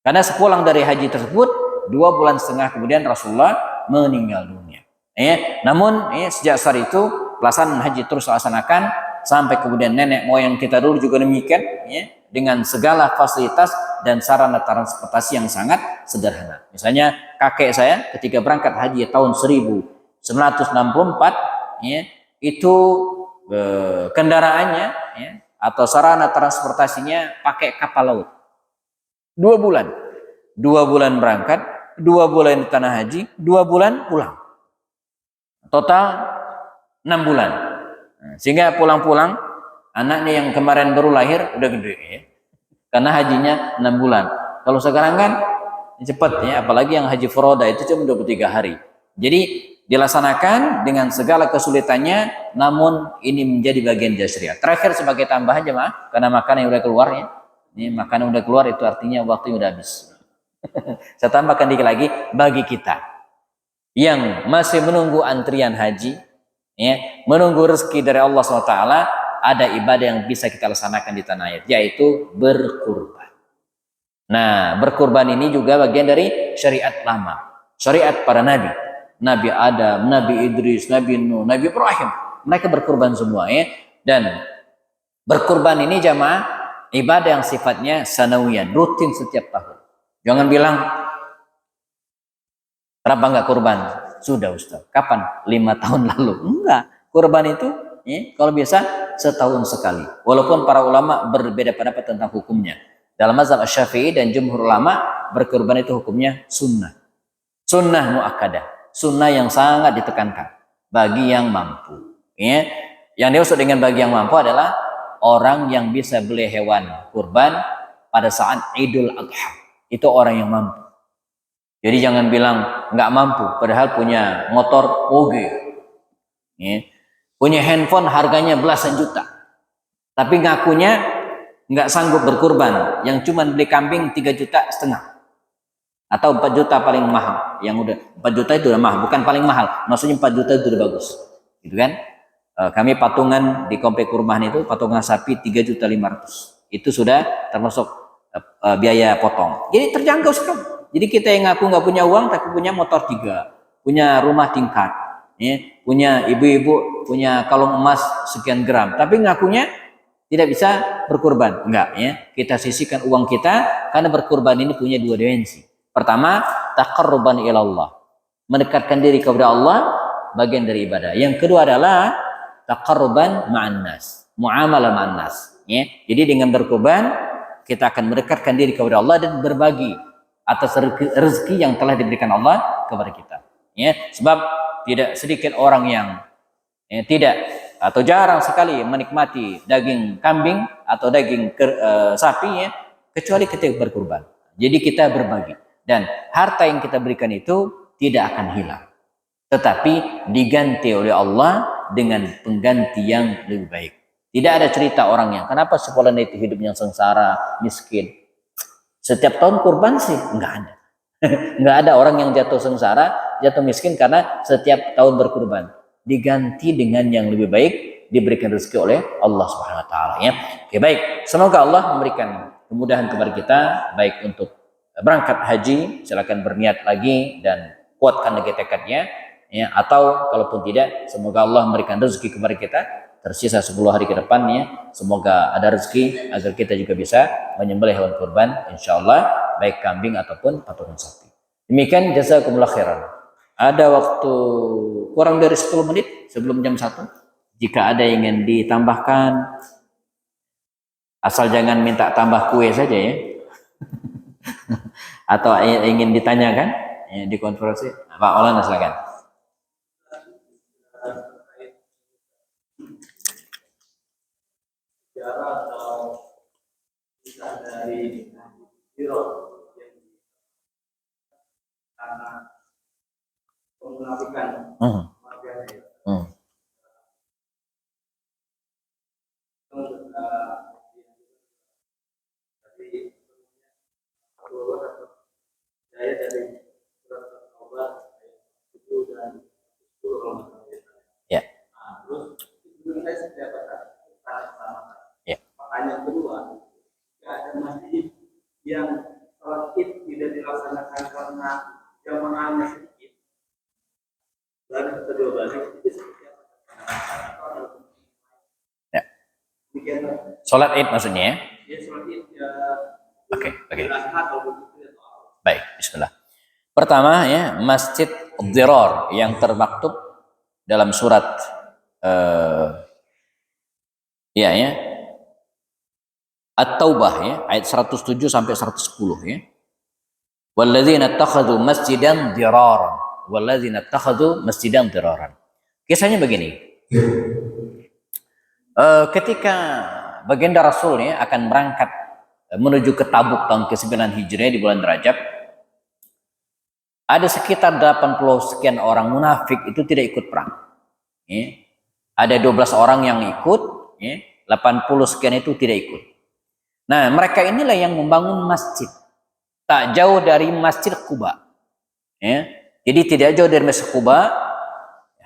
Karena sepulang dari haji tersebut 2 bulan setengah kemudian Rasulullah meninggal dunia. Ya, namun ya, sejak saat itu pelaksanaan haji terus dilaksanakan sampai kemudian nenek moyang kita dulu juga demikian, ya, dengan segala fasilitas dan sarana transportasi yang sangat sederhana. Misalnya kakek saya ketika berangkat haji tahun 1964, ya, itu kendaraannya, ya, atau sarana transportasinya pakai kapal laut. 2 bulan. 2 bulan berangkat, 2 bulan di tanah haji, 2 bulan pulang. Total 6 bulan. Sehingga pulang-pulang anaknya yang kemarin baru lahir udah gede, ya. Karena hajinya 6 bulan. Kalau sekarang kan cepat, ya, apalagi yang haji furoda itu cuma 23 hari. Jadi dilaksanakan dengan segala kesulitannya, namun ini menjadi bagian syariat. Terakhir sebagai tambahan jemaah, karena makanan yang udah keluar, ya. Ini makanan udah keluar itu artinya waktunya udah habis. Saya tambahkan dikit lagi bagi kita yang masih menunggu antrian haji, ya, menunggu rezeki dari Allah SWT, ada ibadah yang bisa kita laksanakan di tanah air, yaitu berkurban. Nah, berkurban ini juga bagian dari syariat lama, syariat para nabi. Nabi Adam, Nabi Idris, Nabi Nuh, Nabi Ibrahim, mereka berkurban semua, ya. Dan berkurban ini jamaah ibadah yang sifatnya sanawiyan, rutin setiap tahun. Jangan bilang kenapa enggak kurban? Sudah Ustaz, kapan? 5 tahun lalu. Enggak, kurban itu, ya, kalau biasa setahun sekali. Walaupun para ulama berbeda pendapat tentang hukumnya. Dalam mazhab Syafi'i dan jumhur ulama, berkurban itu hukumnya sunnah. Sunnah muakkadah, sunnah yang sangat ditekankan bagi yang mampu. Ya. Yang dimaksud dengan bagi yang mampu adalah orang yang bisa beli hewan kurban pada saat Idul Adha. Itu orang yang mampu. Jadi jangan bilang nggak mampu, padahal punya motor moge, ya. Punya handphone harganya belasan juta, tapi ngakunya nggak sanggup berkurban, yang cuma beli kambing 3,5 juta atau 4 juta paling mahal. Yang udah 4 juta itu udah mahal, bukan paling mahal, maksudnya 4 juta itu udah bagus, gitu kan? Kami patungan di komplek perumahan itu patungan sapi 3,5 juta, itu sudah termasuk biaya potong. Jadi terjangkau sekali. Jadi kita yang ngaku nggak punya uang tapi punya motor 3, punya rumah tingkat, ya, punya ibu-ibu punya kalung emas sekian gram, tapi ngakunya tidak bisa berkurban. Enggak, ya. Kita sisihkan uang kita, karena berkurban ini punya dua dimensi. Pertama, taqarruban ilallah, mendekatkan diri kepada Allah, bagian dari ibadah. Yang kedua adalah taqarruban ma'an nas, muamalah ma'an nas, ya. Jadi dengan berkurban kita akan mendekatkan diri kepada Allah dan berbagi atas rezeki yang telah diberikan Allah kepada kita, ya. Sebab tidak sedikit orang yang tidak atau jarang sekali menikmati daging kambing atau daging sapi, ya, kecuali ketika berkurban. Jadi kita berbagi, dan harta yang kita berikan itu tidak akan hilang, tetapi diganti oleh Allah dengan pengganti yang lebih baik. Tidak ada cerita orangnya kenapa sekolah itu hidupnya sengsara, miskin. Setiap tahun kurban sih enggak ada. Enggak ada orang yang jatuh sengsara, jatuh miskin karena setiap tahun berkurban. Diganti dengan yang lebih baik, diberikan rezeki oleh Allah Subhanahu wa taala, ya. Oke, baik. Semoga Allah memberikan kemudahan kepada kita, baik untuk berangkat haji, silakan berniat lagi dan kuatkan lagi tekadnya, ya, atau kalaupun tidak, semoga Allah memberikan rezeki kepada kita. Tersisa 10 hari ke depannya, semoga ada rezeki agar kita juga bisa menyembelih hewan kurban, insyaallah, baik kambing ataupun patungan sapi. Demikian, jazakumullah khairan. Ada waktu kurang dari 10 menit sebelum jam 1. Jika ada yang ingin ditambahkan, asal jangan minta tambah kue saja, ya. Atau ingin ditanyakan, ya, di konferensi, Pak Maulana silakan. Atau bisa dari biro yang karena memunafikan warganya. Tapi saya dari surat Al-Taubat itu dan 10 ya. Terus itu saya sudah baca pertama. Ya. Pertanyaan kedua, tidak ada masjid yang sholat id tidak dilaksanakan karena jamaahnya sedikit. Dan kedua balik itu seperti apa? Ya. Sholat id maksudnya, ya? Ya, sholat id ya. Oke. Baik, bismillah. Pertama, ya, masjid Dirar yang termaktub dalam surat ya At-Taubah, ya, ayat 107 sampai 110, ya. Walladzina ittakhadhu masjidan diraran, walladzina ittakhadhu masjidan diraran. Kisahnya begini. Ketika baginda Rasul, ya, akan berangkat menuju ke Tabuk tahun ke-9 Hijriah di bulan Rajab, ada sekitar 80 sekian orang munafik itu tidak ikut perang, ya. Ada 12 orang yang ikut, ya, 80 sekian itu tidak ikut. Nah, mereka inilah yang membangun masjid tak jauh dari Masjid Quba, ya. Jadi tidak jauh dari Masjid Quba.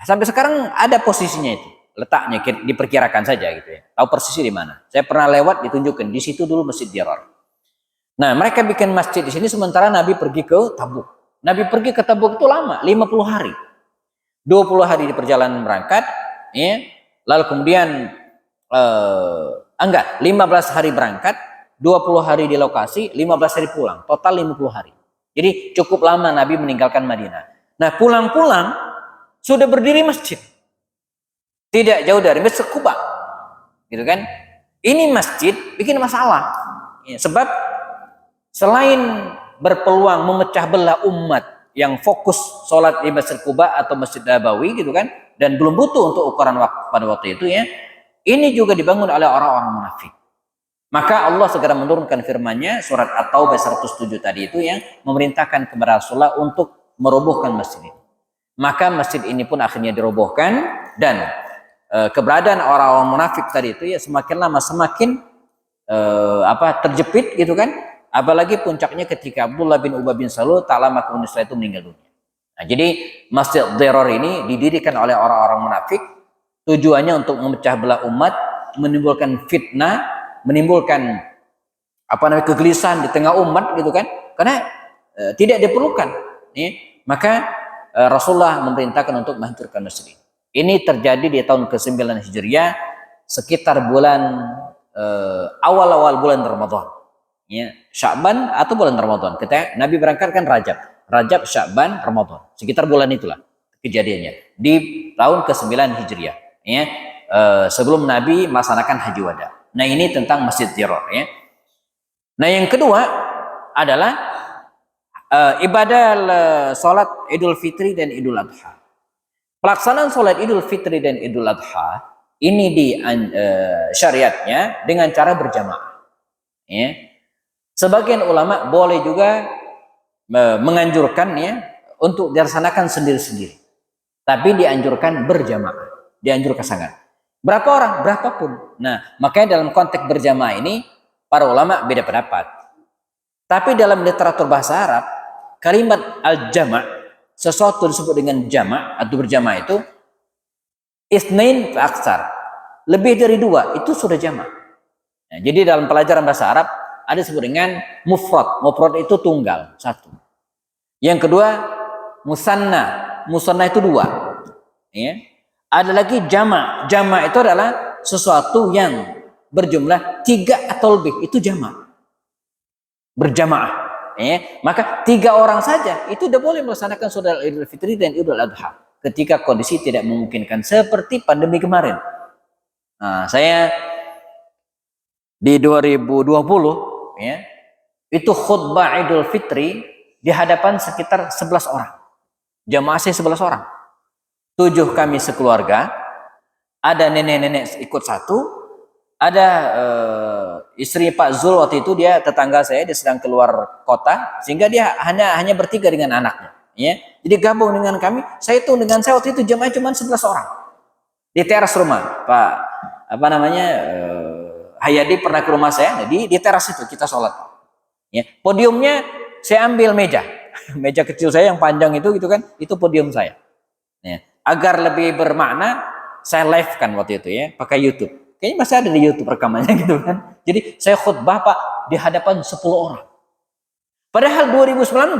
Sampai sekarang ada posisinya itu, letaknya diperkirakan saja, gitu, ya. Tahu persisnya di mana? Saya pernah lewat, ditunjukkan di situ dulu Masjid Dirar. Nah, mereka bikin masjid di sini sementara Nabi pergi ke Tabuk. Nabi pergi ke Tabuk itu lama, 50 hari. 20 hari di perjalanan berangkat, ya. Lalu kemudian 15 hari berangkat, 20 hari di lokasi, 15 hari pulang, total 50 hari. Jadi cukup lama Nabi meninggalkan Madinah. Nah, pulang-pulang sudah berdiri masjid, tidak jauh dari Masjid Quba, gitu kan? Ini masjid bikin masalah, ya, sebab selain berpeluang memecah belah umat yang fokus sholat di Masjid Quba atau Masjid Nabawi, gitu kan, dan belum butuh untuk ukuran waktu pada waktu itu, ya. Ini juga dibangun oleh orang-orang munafik. Maka Allah segera menurunkan firman-Nya surat At-Taubah 107 tadi itu yang memerintahkan kepada Rasulullah untuk merobohkan masjid ini. Maka masjid ini pun akhirnya dirobohkan dan keberadaan orang-orang munafik tadi itu ya semakin lama semakin terjepit gitu kan. Apalagi puncaknya ketika Abdullah bin Ubay bin Salul tak lama kemudian setelah itu meninggal dunia. Nah, jadi Masjid Dirar ini didirikan oleh orang-orang munafik tujuannya untuk memecah belah umat, menimbulkan fitnah, menimbulkan kegelisahan di tengah umat gitu kan, karena tidak diperlukan. Maka Rasulullah memerintahkan untuk menghancurkan masjid ini. Ini terjadi di tahun ke-9 Hijriah sekitar bulan awal-awal bulan Ramadan. Ya, Sya'ban atau bulan Ramadan. Kita Nabi berangkatkan Rajab, Sya'ban, Ramadan. Sekitar bulan itulah kejadiannya di tahun ke-9 Hijriah. Ya, sebelum Nabi melaksanakan haji wada. Nah, ini tentang Masjid Dirar ya. Nah, yang kedua adalah ibadah salat Idul Fitri dan Idul Adha. Pelaksanaan salat Idul Fitri dan Idul Adha ini di syariatnya dengan cara berjamaah. Ya. Sebagian ulama boleh juga menganjurkan ya untuk dilaksanakan sendiri-sendiri. Tapi dianjurkan berjamaah, dianjurkan sangat. Berapa orang? Berapapun. Nah, makanya dalam konteks berjamaah ini para ulama beda pendapat. Tapi dalam literatur bahasa Arab, kalimat al-jama', sesuatu disebut dengan jama' atau berjamaah itu isnain fa aksar. Lebih dari 2 itu sudah jama'. Nah, jadi dalam pelajaran bahasa Arab ada disebut dengan mufrad. Mufrad itu tunggal, 1. Yang kedua musanna. Musanna itu 2. Ya. Ada lagi jama'. Jama' itu adalah sesuatu yang berjumlah 3 atau lebih. Itu jama'. Berjamaah. Ya. Maka 3 orang saja itu sudah boleh melaksanakan salat Idul Fitri dan Idul Adha ketika kondisi tidak memungkinkan seperti pandemi kemarin. Nah, saya di 2020 ya, itu khutbah Idul Fitri di hadapan sekitar 11 orang. Jamaah saya 11 orang. 7 kami sekeluarga. Ada nenek-nenek ikut 1. Ada istri Pak Zul waktu itu dia tetangga saya, dia sedang keluar kota sehingga dia hanya bertiga dengan anaknya. Ya. Jadi gabung dengan kami. Saya itu dengan saya waktu itu jamaah cuma 11 orang. Di teras rumah. Pak Hayadi pernah ke rumah saya, jadi di teras itu kita sholat. Ya, podiumnya saya ambil meja kecil saya yang panjang itu gitu kan, itu podium saya. Ya, agar lebih bermakna, saya live kan waktu itu ya, pakai YouTube. Kayaknya masih ada di YouTube rekamannya gitu kan. Jadi saya khutbah Pak di hadapan 10 orang. Padahal 2019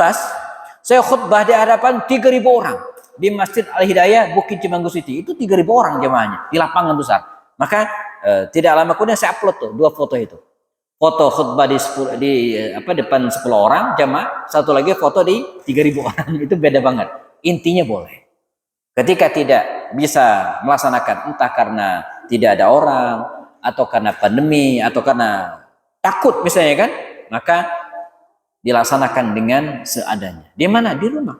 saya khutbah di hadapan 3.000 orang di Masjid Al-Hidayah Bukit Cimanggu City. Itu 3.000 orang jemaahnya di lapangan besar. Maka tidak lama kemudian saya upload tuh 2 foto itu. Foto khutbah di depan 10 orang jamaah, satu lagi foto di 3.000 orang. Itu beda banget. Intinya boleh. Ketika tidak bisa melaksanakan entah karena tidak ada orang atau karena pandemi atau karena takut misalnya kan, maka dilaksanakan dengan seadanya. Di mana? Di rumah.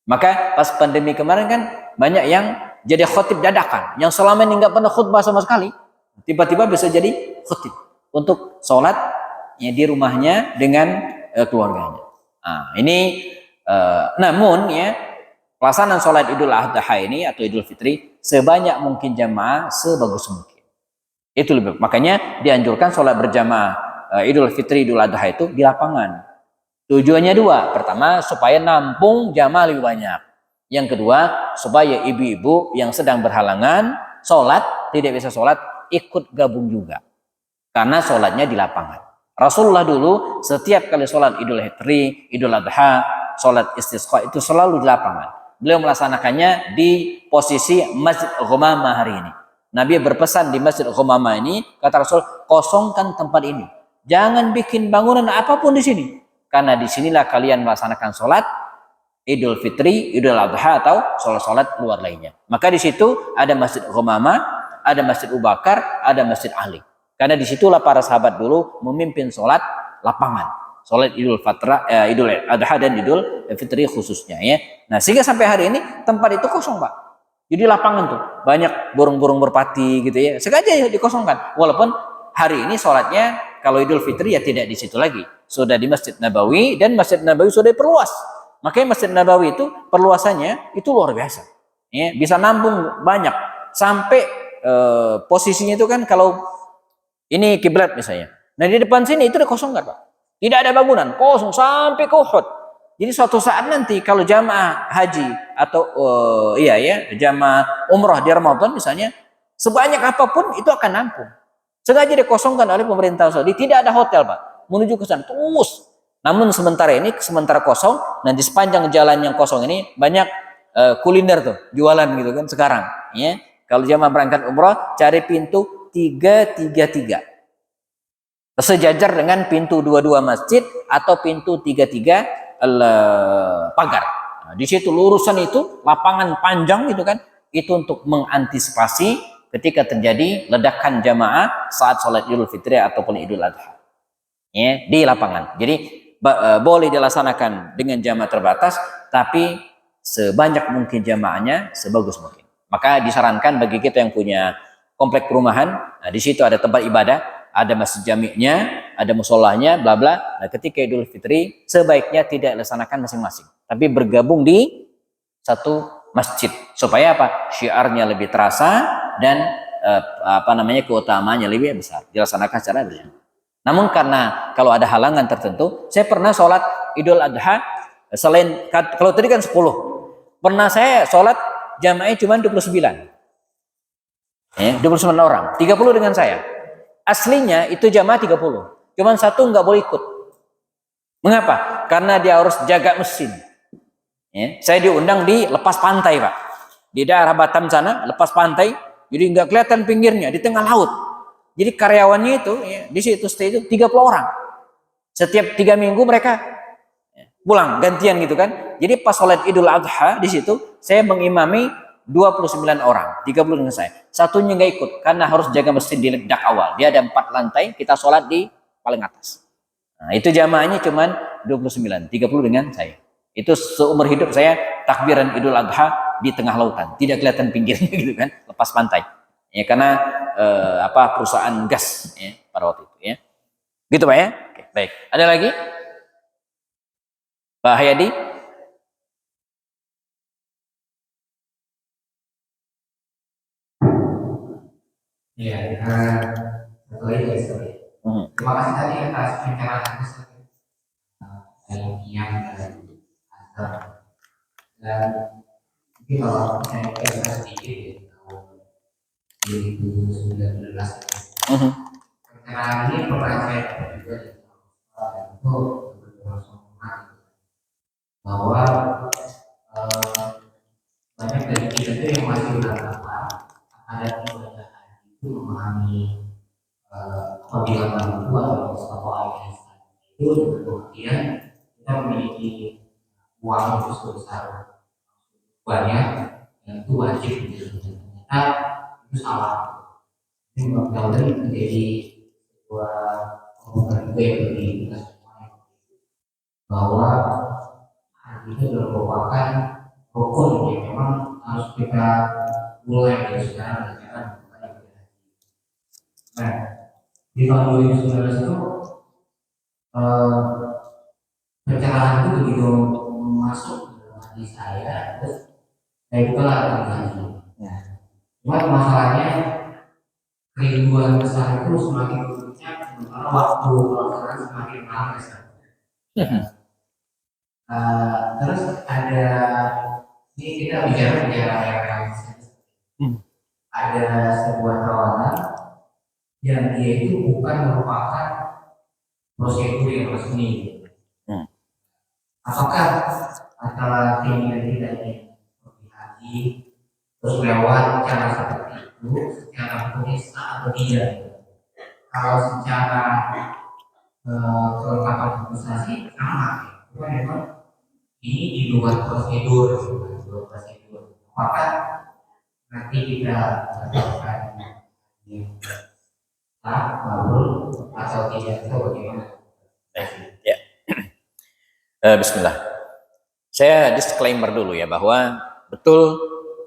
Maka pas pandemi kemarin kan banyak yang jadi khotib dadakan, yang selama ini nggak pernah khutbah sama sekali, tiba-tiba bisa jadi khotib untuk sholat ya, di rumahnya dengan keluarganya. Nah, ini namun ya pelaksanaan sholat Idul Adha ini atau Idul Fitri sebanyak mungkin jamaah sebagus mungkin. Itu lebih. Makanya dianjurkan sholat berjamaah Idul Fitri Idul Adha itu di lapangan. Tujuannya 2. Pertama, supaya nampung jamaah lebih banyak. Yang kedua, supaya ibu-ibu yang sedang berhalangan sholat, tidak bisa sholat, ikut gabung juga. Karena sholatnya di lapangan. Rasulullah dulu setiap kali sholat Idul Fitri, Idul Adha, sholat istisqa itu selalu di lapangan. Beliau melaksanakannya di posisi Masjid Ghumamah hari ini. Nabi berpesan di Masjid Ghumamah ini, kata Rasul, kosongkan tempat ini. Jangan bikin bangunan apapun di sini. Karena disinilah kalian melaksanakan sholat Idul Fitri, Idul Adha atau sholat-sholat luar lainnya. Maka di situ ada Masjid Ghumamah, ada Masjid Abu Bakar, ada Masjid Ali. Karena disitulah para sahabat dulu memimpin sholat lapangan. Sholat Idul Adha dan Idul Fitri khususnya ya. Nah sehingga sampai hari ini tempat itu kosong Pak. Jadi lapangan tuh banyak burung-burung merpati gitu ya. Sengaja ya dikosongkan. Walaupun hari ini sholatnya kalau Idul Fitri ya tidak di situ lagi, sudah di Masjid Nabawi, dan Masjid Nabawi sudah diperluas. Makanya Masjid Nabawi itu perluasannya itu luar biasa. Ya, bisa nampung banyak sampai posisinya itu kan kalau ini kiblat misalnya. Nah di depan sini itu udah kosong nggak Pak? Tidak ada bangunan, kosong sampai ke Uhud. Jadi suatu saat nanti kalau jamaah haji atau iya ya jamaah umrah di Ramadan misalnya, sebanyak apapun itu akan nampung. Sengaja dikosongkan oleh pemerintah Saudi. Tidak ada hotel Pak, menuju ke sana terus. Namun sementara ini sementara kosong. Nah di sepanjang jalan yang kosong ini banyak kuliner tuh jualan gitu kan sekarang. Ya kalau jamaah berangkat umrah cari pintu 333. Sejajar dengan pintu 22 masjid atau pintu 33 pagar. Nah, di situ lurusan itu lapangan panjang gitu kan, itu untuk mengantisipasi ketika terjadi ledakan jamaah saat sholat Idul Fitri ataupun Idul Adha. Ya, di lapangan. Jadi boleh dilaksanakan dengan jamaah terbatas, tapi sebanyak mungkin jamaahnya sebagus mungkin. Maka disarankan bagi kita yang punya komplek perumahan, nah, di situ ada tempat ibadah, ada masjid jami'nya, ada musolahnya, bla bla. Nah, ketika Idul Fitri sebaiknya tidak dilaksanakan masing-masing, tapi bergabung di satu masjid supaya apa? Syiarnya lebih terasa dan keutamaannya lebih besar. Dilaksanakan secara berjamaah. Namun karena kalau ada halangan tertentu, saya pernah sholat Idul Adha selain kalau tadi kan 10. Pernah saya sholat jamaahnya cuma 29. Ya, 29 orang, 30 dengan saya. Aslinya itu jamaah 30. Cuman satu nggak boleh ikut. Mengapa? Karena dia harus jaga mesin. Ya, saya diundang di lepas pantai Pak. Di daerah Batam sana, lepas pantai. Jadi nggak kelihatan pinggirnya, di tengah laut. Jadi karyawannya itu, ya, di situ stay itu 30 orang. Setiap 3 minggu mereka pulang, gantian gitu kan. Jadi pas sholat Idul Adha di situ, saya mengimami 29 orang, 30 dengan saya. Satunya nggak ikut karena harus jaga mesin di ledak awal. Dia ada 4 lantai, kita sholat di paling atas. Nah, itu jamaahnya cuman 29, 30 dengan saya. Itu seumur hidup saya takbiran Idul Adha di tengah lautan, tidak kelihatan pinggirnya gitu kan, lepas pantai. Ya karena perusahaan gas ya pada waktu itu ya. Gitu Pak ya. Oke, baik. Ada lagi? Pak Hayadi? Iya, satu lagi guys, sorry. Terima kasih tadi atas pencerahan ilmiah dan asal. Dan mungkin kalau saya cerita sedikit ya, tahun 2019 pencerahan ini pernah saya dapat juga dari itu bahwa banyak dari kita itu yang masih beragama ada ibadah itu memahami apabila orang tua atau ayah itu kemudian kita memiliki uang yang sebesar banyak yang itu wajib ternyata itu salah. Ini mudah-mudahan menjadi sebuah pembelajaran yang bagi kita semua bahwa itu merupakan rukun yang memang harus kita mulai dari sekarang dengan cara memulai. Nah, di tahun 2019 itu pencerahan itu begitu masuk ke dalam hati saya, terus saya buka lagi. Cuma masalahnya kerinduan besar itu semakin banyak, sementara waktu pelaksanaan semakin lama. Terus ada ini kita bicara yang ada sebuah tawaran yang dia itu bukan merupakan prosedur yang resmi. Apakah antara keinginan kita ini pergi haji terus lewat cara seperti itu secara tulis atau tidak? Kalau secara kelengkapan administrasi sama, cuma memang ini di luar prosedur. Apakah nanti kita melakukan baru atau tidak atau bagaimana? Ya. Bismillah. Saya disclaimer dulu ya bahwa betul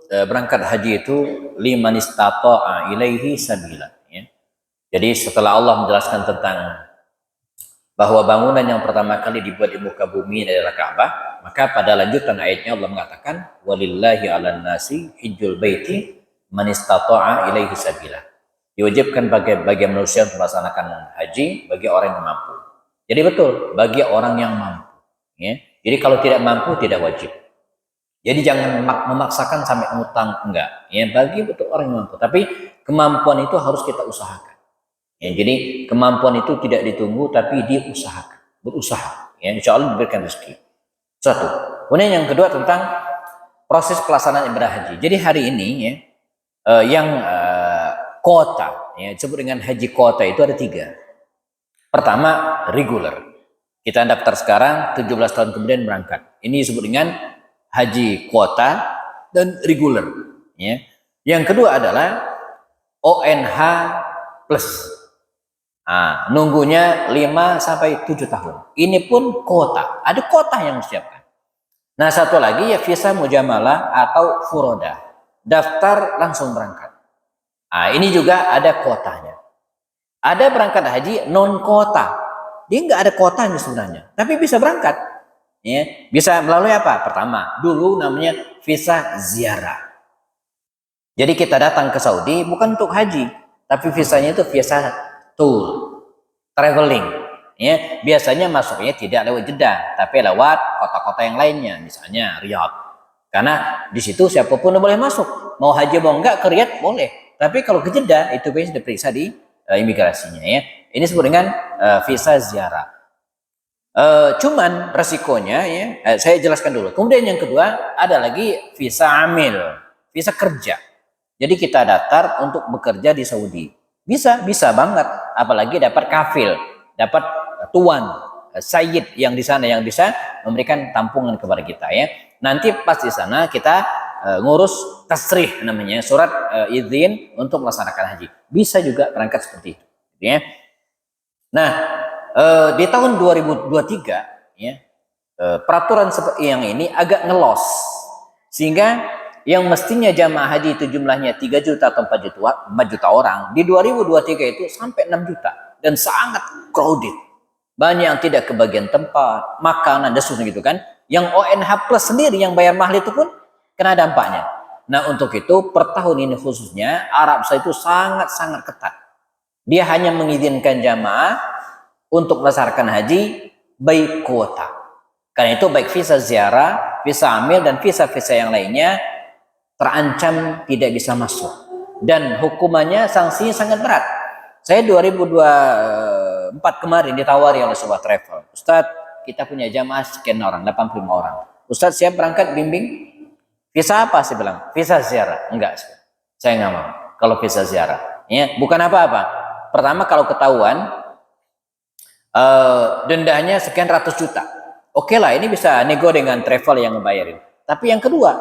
berangkat haji itu liman istata'a ilaihi sabila ya. Jadi setelah Allah menjelaskan tentang bahwa bangunan yang pertama kali dibuat di muka bumi adalah Ka'bah, maka pada lanjutan ayatnya Allah mengatakan walillahi 'alan nasi hijjul baiti man istata'a ilaihi sabila. Diwajibkan bagi manusia untuk melaksanakan haji bagi orang yang mampu. Jadi betul, bagi orang yang mampu. Ya. Jadi kalau tidak mampu tidak wajib. Jadi jangan memaksakan sampai ngutang, enggak. Ya, bagi betul orang yang mampu. Tapi kemampuan itu harus kita usahakan. Ya, jadi kemampuan itu tidak ditunggu tapi diusahakan, berusaha. Ya, insya Allah diberikan rezeki. Satu. Kemudian yang kedua tentang proses pelaksanaan ibadah haji. Jadi hari ini ya, yang kota, ya, disebut dengan haji kota itu ada 3. Pertama, reguler. Kita daftar sekarang, 17 tahun kemudian berangkat. Ini disebut dengan haji kota dan reguler. Ya. Yang kedua adalah ONH plus. Nah, nunggunya 5 sampai 7 tahun. Ini pun kota. Ada kota yang disiapkan. Nah, satu lagi ya visa mujamalah atau furoda. Daftar langsung berangkat. Nah, ini juga ada kotanya. Ada berangkat haji non kota. Dia nggak ada kotanya sebenarnya, tapi bisa berangkat. Ya, bisa melalui apa? Pertama, dulu namanya visa ziarah. Jadi kita datang ke Saudi bukan untuk haji, tapi visanya itu visa tour, traveling. Ya, biasanya masuknya tidak lewat Jeddah, tapi lewat kota-kota yang lainnya, misalnya Riyadh. Karena di situ siapapun boleh masuk. Mau haji mau enggak ke Riyadh boleh. Tapi kalau ke Jeddah itu biasanya diperiksa di imigrasinya ya. Ini disebut dengan visa ziarah. Cuman resikonya ya, saya jelaskan dulu. Kemudian yang kedua ada lagi visa amil, visa kerja. Jadi kita daftar untuk bekerja di Saudi. Bisa banget. Apalagi dapat kafil, dapat tuan, sayyid yang di sana yang bisa memberikan tampungan kepada kita ya. Nanti pas di sana kita ngurus tasrih namanya, surat izin untuk melaksanakan haji. Bisa juga berangkat seperti itu ya. Nah, di tahun 2023 ya, peraturan seperti yang ini agak ngelos sehingga yang mestinya jamaah haji itu jumlahnya 3 juta atau 4 juta orang di 2023 itu sampai 6 juta dan sangat crowded. Banyak yang tidak kebagian tempat, makanan dan sebagainya gitu kan. Yang ONH plus sendiri yang bayar mahal itu pun kena dampaknya. Nah, untuk itu per tahun ini khususnya Arab Saudi itu sangat-sangat ketat. Dia hanya mengizinkan jamaah untuk melaksanakan haji by kuota. Karena itu baik visa ziarah, visa amil dan visa-visa yang lainnya terancam tidak bisa masuk. Dan hukumannya sanksinya sangat berat. Saya 2024 kemarin ditawari oleh sebuah travel. Ustadz, kita punya jamaah sekian orang, 85 orang. Ustadz siap berangkat bimbing? Visa apa? Saya bilang, visa ziarah. Enggak, saya nggak mau. Kalau visa ziarah, ya bukan apa-apa. Pertama kalau ketahuan dendanya sekian ratus juta. Oke lah, ini bisa nego dengan travel yang ngebayarin. Tapi yang kedua,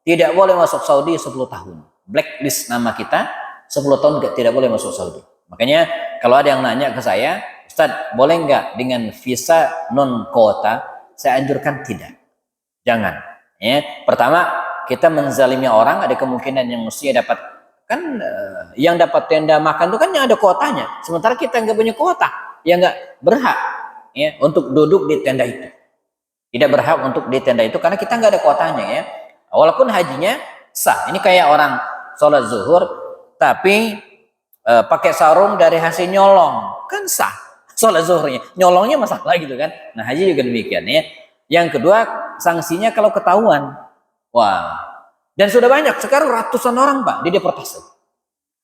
tidak boleh masuk Saudi 10 tahun. Blacklist nama kita, 10 tahun tidak boleh masuk Saudi. Makanya kalau ada yang nanya ke saya, Ustadz boleh nggak dengan visa non kota? Saya anjurkan tidak. Jangan. Ya. Pertama, kita menzalimi orang, ada kemungkinan yang mestinya dapat kan yang dapat tenda makan itu kan yang ada kuotanya. Sementara kita nggak punya kuota, ya nggak berhak ya untuk duduk di tenda itu. Tidak berhak untuk di tenda itu karena kita nggak ada kuotanya ya. Walaupun hajinya sah. Ini kayak orang sholat zuhur tapi pakai sarung dari hasil nyolong, kan sah sholat zuhurnya. Nyolongnya masalah gitu kan. Nah, haji juga demikian ya. Yang kedua, sanksinya kalau ketahuan. Wah. Dan sudah banyak, sekarang ratusan orang Pak dideportasi,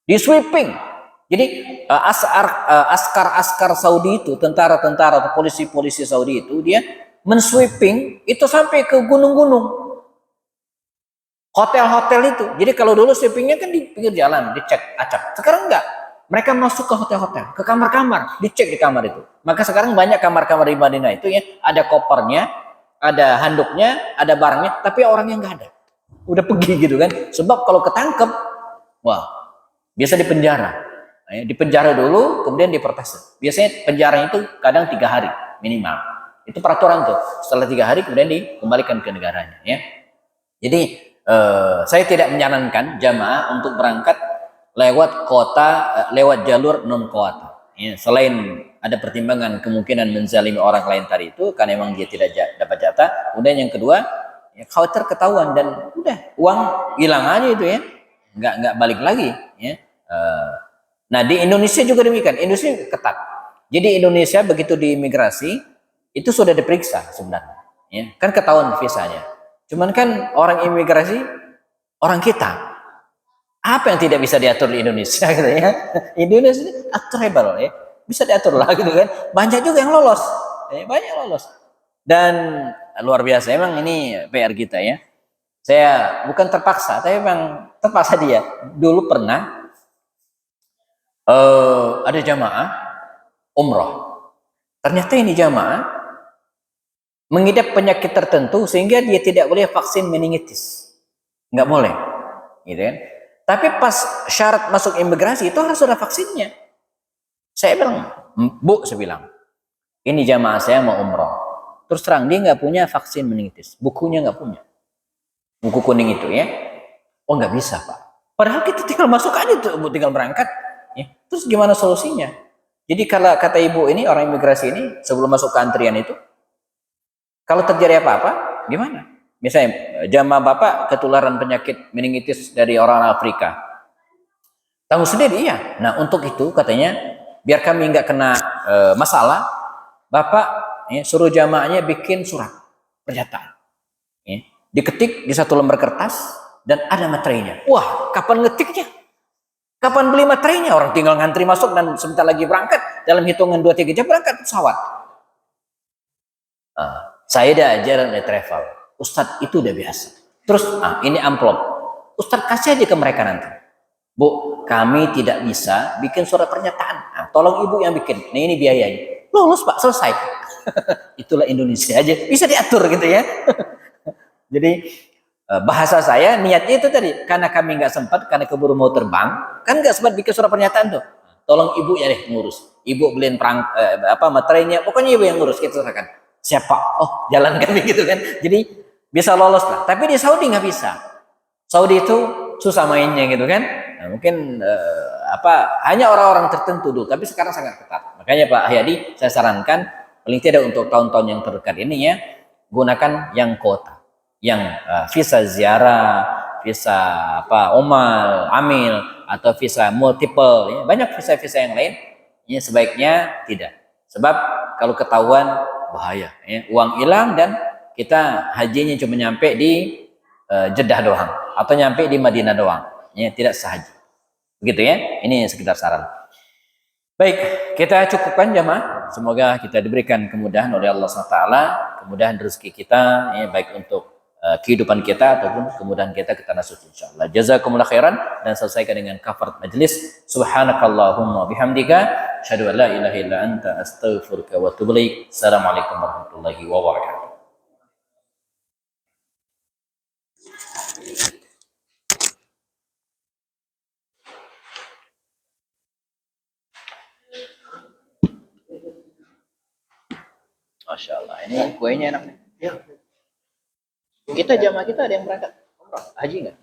di sweeping. Jadi askar Saudi itu, tentara-tentara atau polisi-polisi Saudi itu, dia mensweeping itu sampai ke gunung-gunung, hotel-hotel itu. Jadi kalau dulu sweepingnya kan di pinggir jalan, dicek acak. Sekarang enggak, mereka masuk ke hotel-hotel, ke kamar-kamar, dicek di kamar itu. Maka sekarang banyak kamar-kamar di Madinah itu ya, ada kopernya, ada handuknya, ada barangnya, tapi orangnya nggak ada. Udah pergi gitu kan. Sebab kalau ketangkep, wah, biasa dipenjara. Dipenjara dulu, kemudian diproses. Biasanya penjara itu kadang 3 hari minimal. Itu peraturan tuh. Setelah 3 hari kemudian dikembalikan ke negaranya. Ya. Jadi saya tidak menyarankan jamaah untuk berangkat lewat kota, lewat jalur non kota. Ya, selain ada pertimbangan kemungkinan menzalimi orang lain tadi itu karena memang dia tidak dapat jatah. Kemudian yang kedua, ya, khawatir ketahuan dan udah uang hilang aja itu ya, nggak balik lagi ya. Nah di Indonesia juga demikian, Indonesia ketat. Jadi Indonesia begitu di imigrasi itu sudah diperiksa sebenarnya, ya kan ketahuan visanya. Cuman kan orang imigrasi orang kita, apa yang tidak bisa diatur di Indonesia gitu ya. Indonesia ini aturable ya, bisa diatur lah gitu kan. Banyak juga yang lolos, ya, banyak lolos. Dan luar biasa, emang ini PR kita ya. Saya bukan terpaksa, tapi memang terpaksa dia. Dulu pernah ada jamaah umroh. Ternyata ini jamaah mengidap penyakit tertentu sehingga dia tidak boleh vaksin meningitis, nggak boleh, gitu kan? Tapi pas syarat masuk imigrasi itu harus ada vaksinnya. Saya bilang, Bu, saya bilang, ini jamaah saya mau umroh. Terus terang dia nggak punya vaksin meningitis, bukunya nggak punya, buku kuning itu ya. Oh nggak bisa Pak. Padahal kita tinggal masuk aja tuh, tinggal berangkat. Ya. Terus gimana solusinya? Jadi kalau kata ibu ini orang imigrasi ini sebelum masuk ke antrian itu, kalau terjadi apa-apa, gimana? Misalnya jamaah bapak ketularan penyakit meningitis dari orang Afrika, tahu sendiri ya. Nah untuk itu katanya biar kami nggak kena masalah, bapak ya, suruh jamaahnya bikin surat pernyataan, ya. Diketik di satu lembar kertas dan ada materainya. Wah kapan ngetiknya? Kapan beli materainya? Orang tinggal ngantri masuk dan sebentar lagi berangkat. Dalam hitungan 2-3 jam berangkat pesawat. Saya dah ajaran dari travel. Ustadz itu udah biasa. Terus ini amplop. Ustadz kasih aja ke mereka nanti. Bu, kami tidak bisa bikin surat pernyataan. Tolong ibu yang bikin. Nah ini biayanya. Lolos Pak, selesai. Itulah Indonesia aja. Bisa diatur gitu ya. Jadi bahasa saya niatnya itu tadi karena kami nggak sempat karena keburu mau terbang kan nggak sempat bikin surat pernyataan tuh, tolong ibu ya deh ngurus, ibu beliin materainya, pokoknya ibu yang ngurus, kita serahkan. Siapa? Oh jalan kami gitu kan, jadi bisa lolos lah. Tapi di Saudi nggak bisa, Saudi itu susah mainnya gitu kan. Nah, mungkin hanya orang-orang tertentu dulu, tapi sekarang sangat ketat. Makanya Pak Hayadi saya sarankan paling tidak untuk tahun-tahun yang terdekat ini ya, gunakan yang kota, yang visa ziarah, visa omal, amil, atau visa multiple, ya. Banyak visa-visa yang lain, ya sebaiknya tidak. Sebab kalau ketahuan bahaya, ya. Uang hilang dan kita hajinya cuma nyampe di Jeddah doang, atau nyampe di Madinah doang, ya tidak sehaji. Begitu ya, ini sekitar saran. Baik, kita cukupkan jamaah. Semoga kita diberikan kemudahan oleh Allah SWT, kemudahan rezeki kita, ya, baik untuk kehidupan kita ataupun kemudahan kita tanah suci insyaallah. Jazakumullah khairan dan selesaikan dengan kafarat majlis. Subhanakallahumma bihamdika asyhadu an la ilaha illa anta astaghfiruka wa atubu ilaik. Assalamualaikum warahmatullahi wabarakatuh. Masya Allah, ini kuenya enak nih. Kita jamaah kita ada yang berangkat umrah, haji nggak?